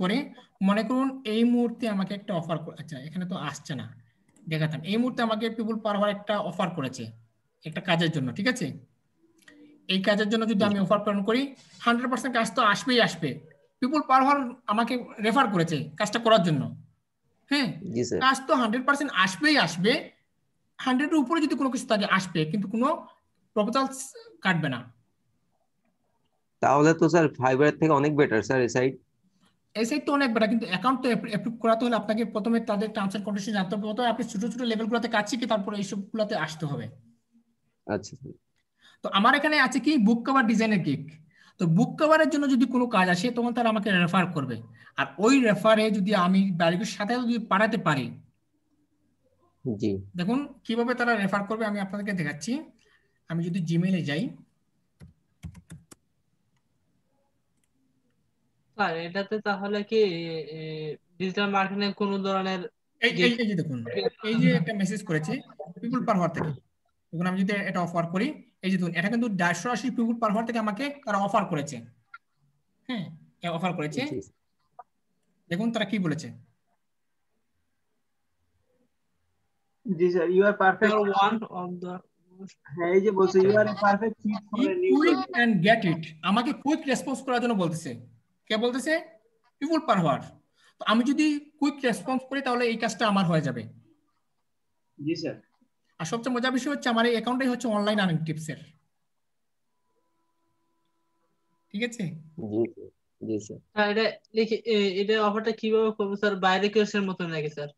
করে মনে করুন এই মুহূর্তে আমাকে একটা অফার, আচ্ছা এখানে তো আসছে না, দেখাতাম। এই মুহূর্তে আমাকে পিপল পাওয়ার একটা অফার করেছে একটা কাজের জন্য। ঠিক আছে, এই কাজের জন্য যদি আমি অফার প্রেরণ করি 100% কাজ তো আসবেই আসবে। পিপল পাওয়ার আমাকে রেফার করেছে কাজটা করার জন্য। হ্যাঁ, জি স্যার। কাজ তো 100% আসবেই আসবে, 100 এর উপরে যদি কোনো কিছু থাকে আসবে, কিন্তু কোনো প্রপোজাল কাটবে না। তাহলে তো স্যার ফাইবারের থেকে অনেক বেটার স্যার এই সাইট। এই সাইট তো অনেক বেটার, কিন্তু অ্যাকাউন্ট তো অ্যাপ্রুভ করাতে হলে আপনাকে প্রথমে তাদের টার্মস এন্ড কন্ডিশন জানতে হবে, প্রথমে আপনি ছোট ছোট লেভেলগুলোতে কাজ শিখে তারপরে এইসবগুলোতে আসতে হবে। আচ্ছা স্যার। তো আমার এখানে আছে কি বুক কভার ডিজাইনের গিগ। তো বুক কভারের জন্য যদি কোনো কাজ আসে তখন তারা আমাকে রেফার করবে, আর ওই রেফারে যদি আমি ব্যারিকের সাথে যদি পাঠাতে পারি, জি দেখুন কিভাবে তারা রেফার করবে আমি আপনাদেরকে দেখাচ্ছি। আমি যদি জিমেইলে যাই, স্যার এটাতে তাহলে কি ডিজিটাল মার্কেটিং কোন ধরনের এই এই এই যে দেখুন, এই যে একটা মেসেজ করেছে পিপল পার হাওয়ার থেকে। দেখুন আমি যদি এটা অফার করি, এই যে দেখুন এটা কিন্তু 180 পিপল পার হাওয়ার থেকে আমাকে তারা অফার করেছে। হ্যাঁ, অফার করেছে। জি দেখুন তারা কি বলেছে। জি sir, you are perfect. One of the হ্যাঁ, এই যে বলছে you are perfect fit for a new quick and get it, আমাকে কুইক রেসপন্স করার জন্য বলতেছে। কে বলতেছে? পিপল পার হাওয়ার। তো আমি যদি কুইক রেসপন্স করি তাহলে এই কাজটা আমার হয়ে যাবে। জি স্যার। আর সবচেয়ে মজার বিষয় হচ্ছে আমার এই অ্যাকাউন্টটাই হচ্ছে অনলাইন আর্নিং টিপসের। ঠিক আছে? জি স্যার। জি স্যার। এটা লিখে এটা অফারটা কিভাবে করবো স্যার? বাইরে কেসের মতো নাকি স্যার?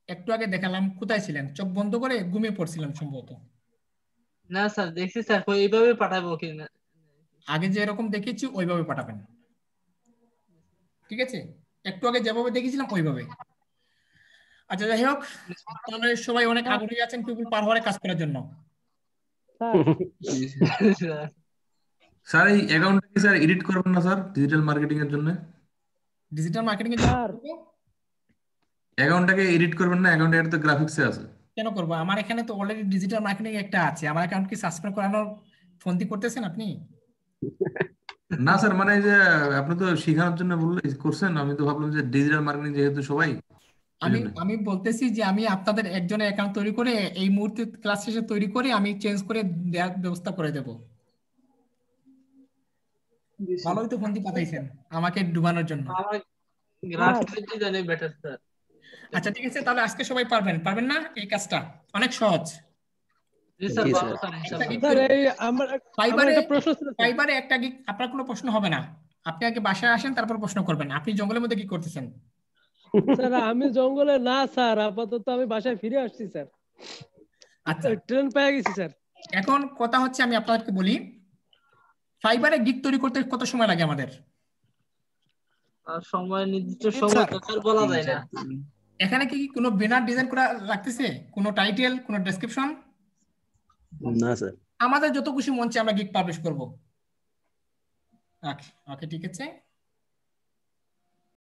একটু আগে দেখালাম, কোথায় ছিলেন? চোখ বন্ধ করে ঘুমিয়ে পড়ছিলাম সম্ভবত। না স্যার দেখছি স্যার, এইভাবে পাঠাবো কি না? আগে যে এরকম দেখেছি ওইভাবে পাঠাবেন। ঠিক আছে? একটু আগে যেভাবে দেখেছিলাম ওইভাবে। আচ্ছা যাই হোক, তাহলে সবাই অনেক আগ্রহী আছেন পিপল পার হাওয়ারে কাজ করার জন্য। স্যার এই অ্যাকাউন্টটা স্যার এডিট করবেন না স্যার ডিজিটাল মার্কেটিং এর জন্য? ডিজিটাল মার্কেটিং এর জন্য অ্যাকাউন্টটাকে এডিট করবেন না? অ্যাকাউন্টে এটা তো গ্রাফিক্সে আছে। কেন করবো? আমার এখানে তো অলরেডি ডিজিটাল মার্কেটিং একটা আছে। আমার অ্যাকাউন্ট কি সাসপেন্ড করানোর ফোনটি করতেছেন আপনি? না স্যার, মানে এই যে আপনি তো শেখানোর জন্য বললে করছেন, আমি তো ভাবলাম যে ডিজিটাল মার্কেটিং যেহেতু সবাই আমি সেজন্য। আমি বলতেছি যে আমি আপনাদের একজনের অ্যাকাউন্ট তৈরি করে এই মুহূর্তে ক্লাস শেষে তৈরি করে আমি চেঞ্জ করে দেওয়ার ব্যবস্থা করে দেব। জি স্যার। ভালোই তো ফোনটি পাঠাইছেন আমাকে ডুবানোর জন্য। আমার গ্রাফিক্স ডিজাইনে বেটার স্যার। আচ্ছা ঠিক আছে, তাহলে আজকে সবাই পারবেন পারবেন না এই কাজটা? অনেক সহজ। জি স্যার, জি পাবো স্যার। স্যার একটা ইনশাআল্লাহ। গিগ স্যার তৈরি এই আমার ফাইবারে, একটা প্রশ্ন ছিল স্যার। ফাইবারে একটা গিগ, আপনার কোনো প্রশ্ন হবে না। আপনি আগে বাসায় আসেন তারপর প্রশ্ন করবেন। আপনি জঙ্গলের মধ্যে কি করতেছেন? স্যার আমি জঙ্গলে না স্যার, আপাতত আমি বাসায় ফিরে আসছি স্যার। আচ্ছা ট্রেন পেয়ে গেছি স্যার। এখন কথা হচ্ছে, আমি আপনাদেরকে বলি ফাইবারে গিগ তৈরি করতে কত সময় লাগে আমাদের। আর সময় নির্দিষ্ট সময় তো স্যার বলা যায় না। এখানে কি কোনো ব্যানার ডিজাইন করা লাগতেছে? কোনো টাইটেল, কোনো ডেসক্রিপশন? না স্যার। আমাদের যত খুশি মঞ্চে আমরা গিগ পাবলিশ করব। ওকে ওকে ঠিক আছে।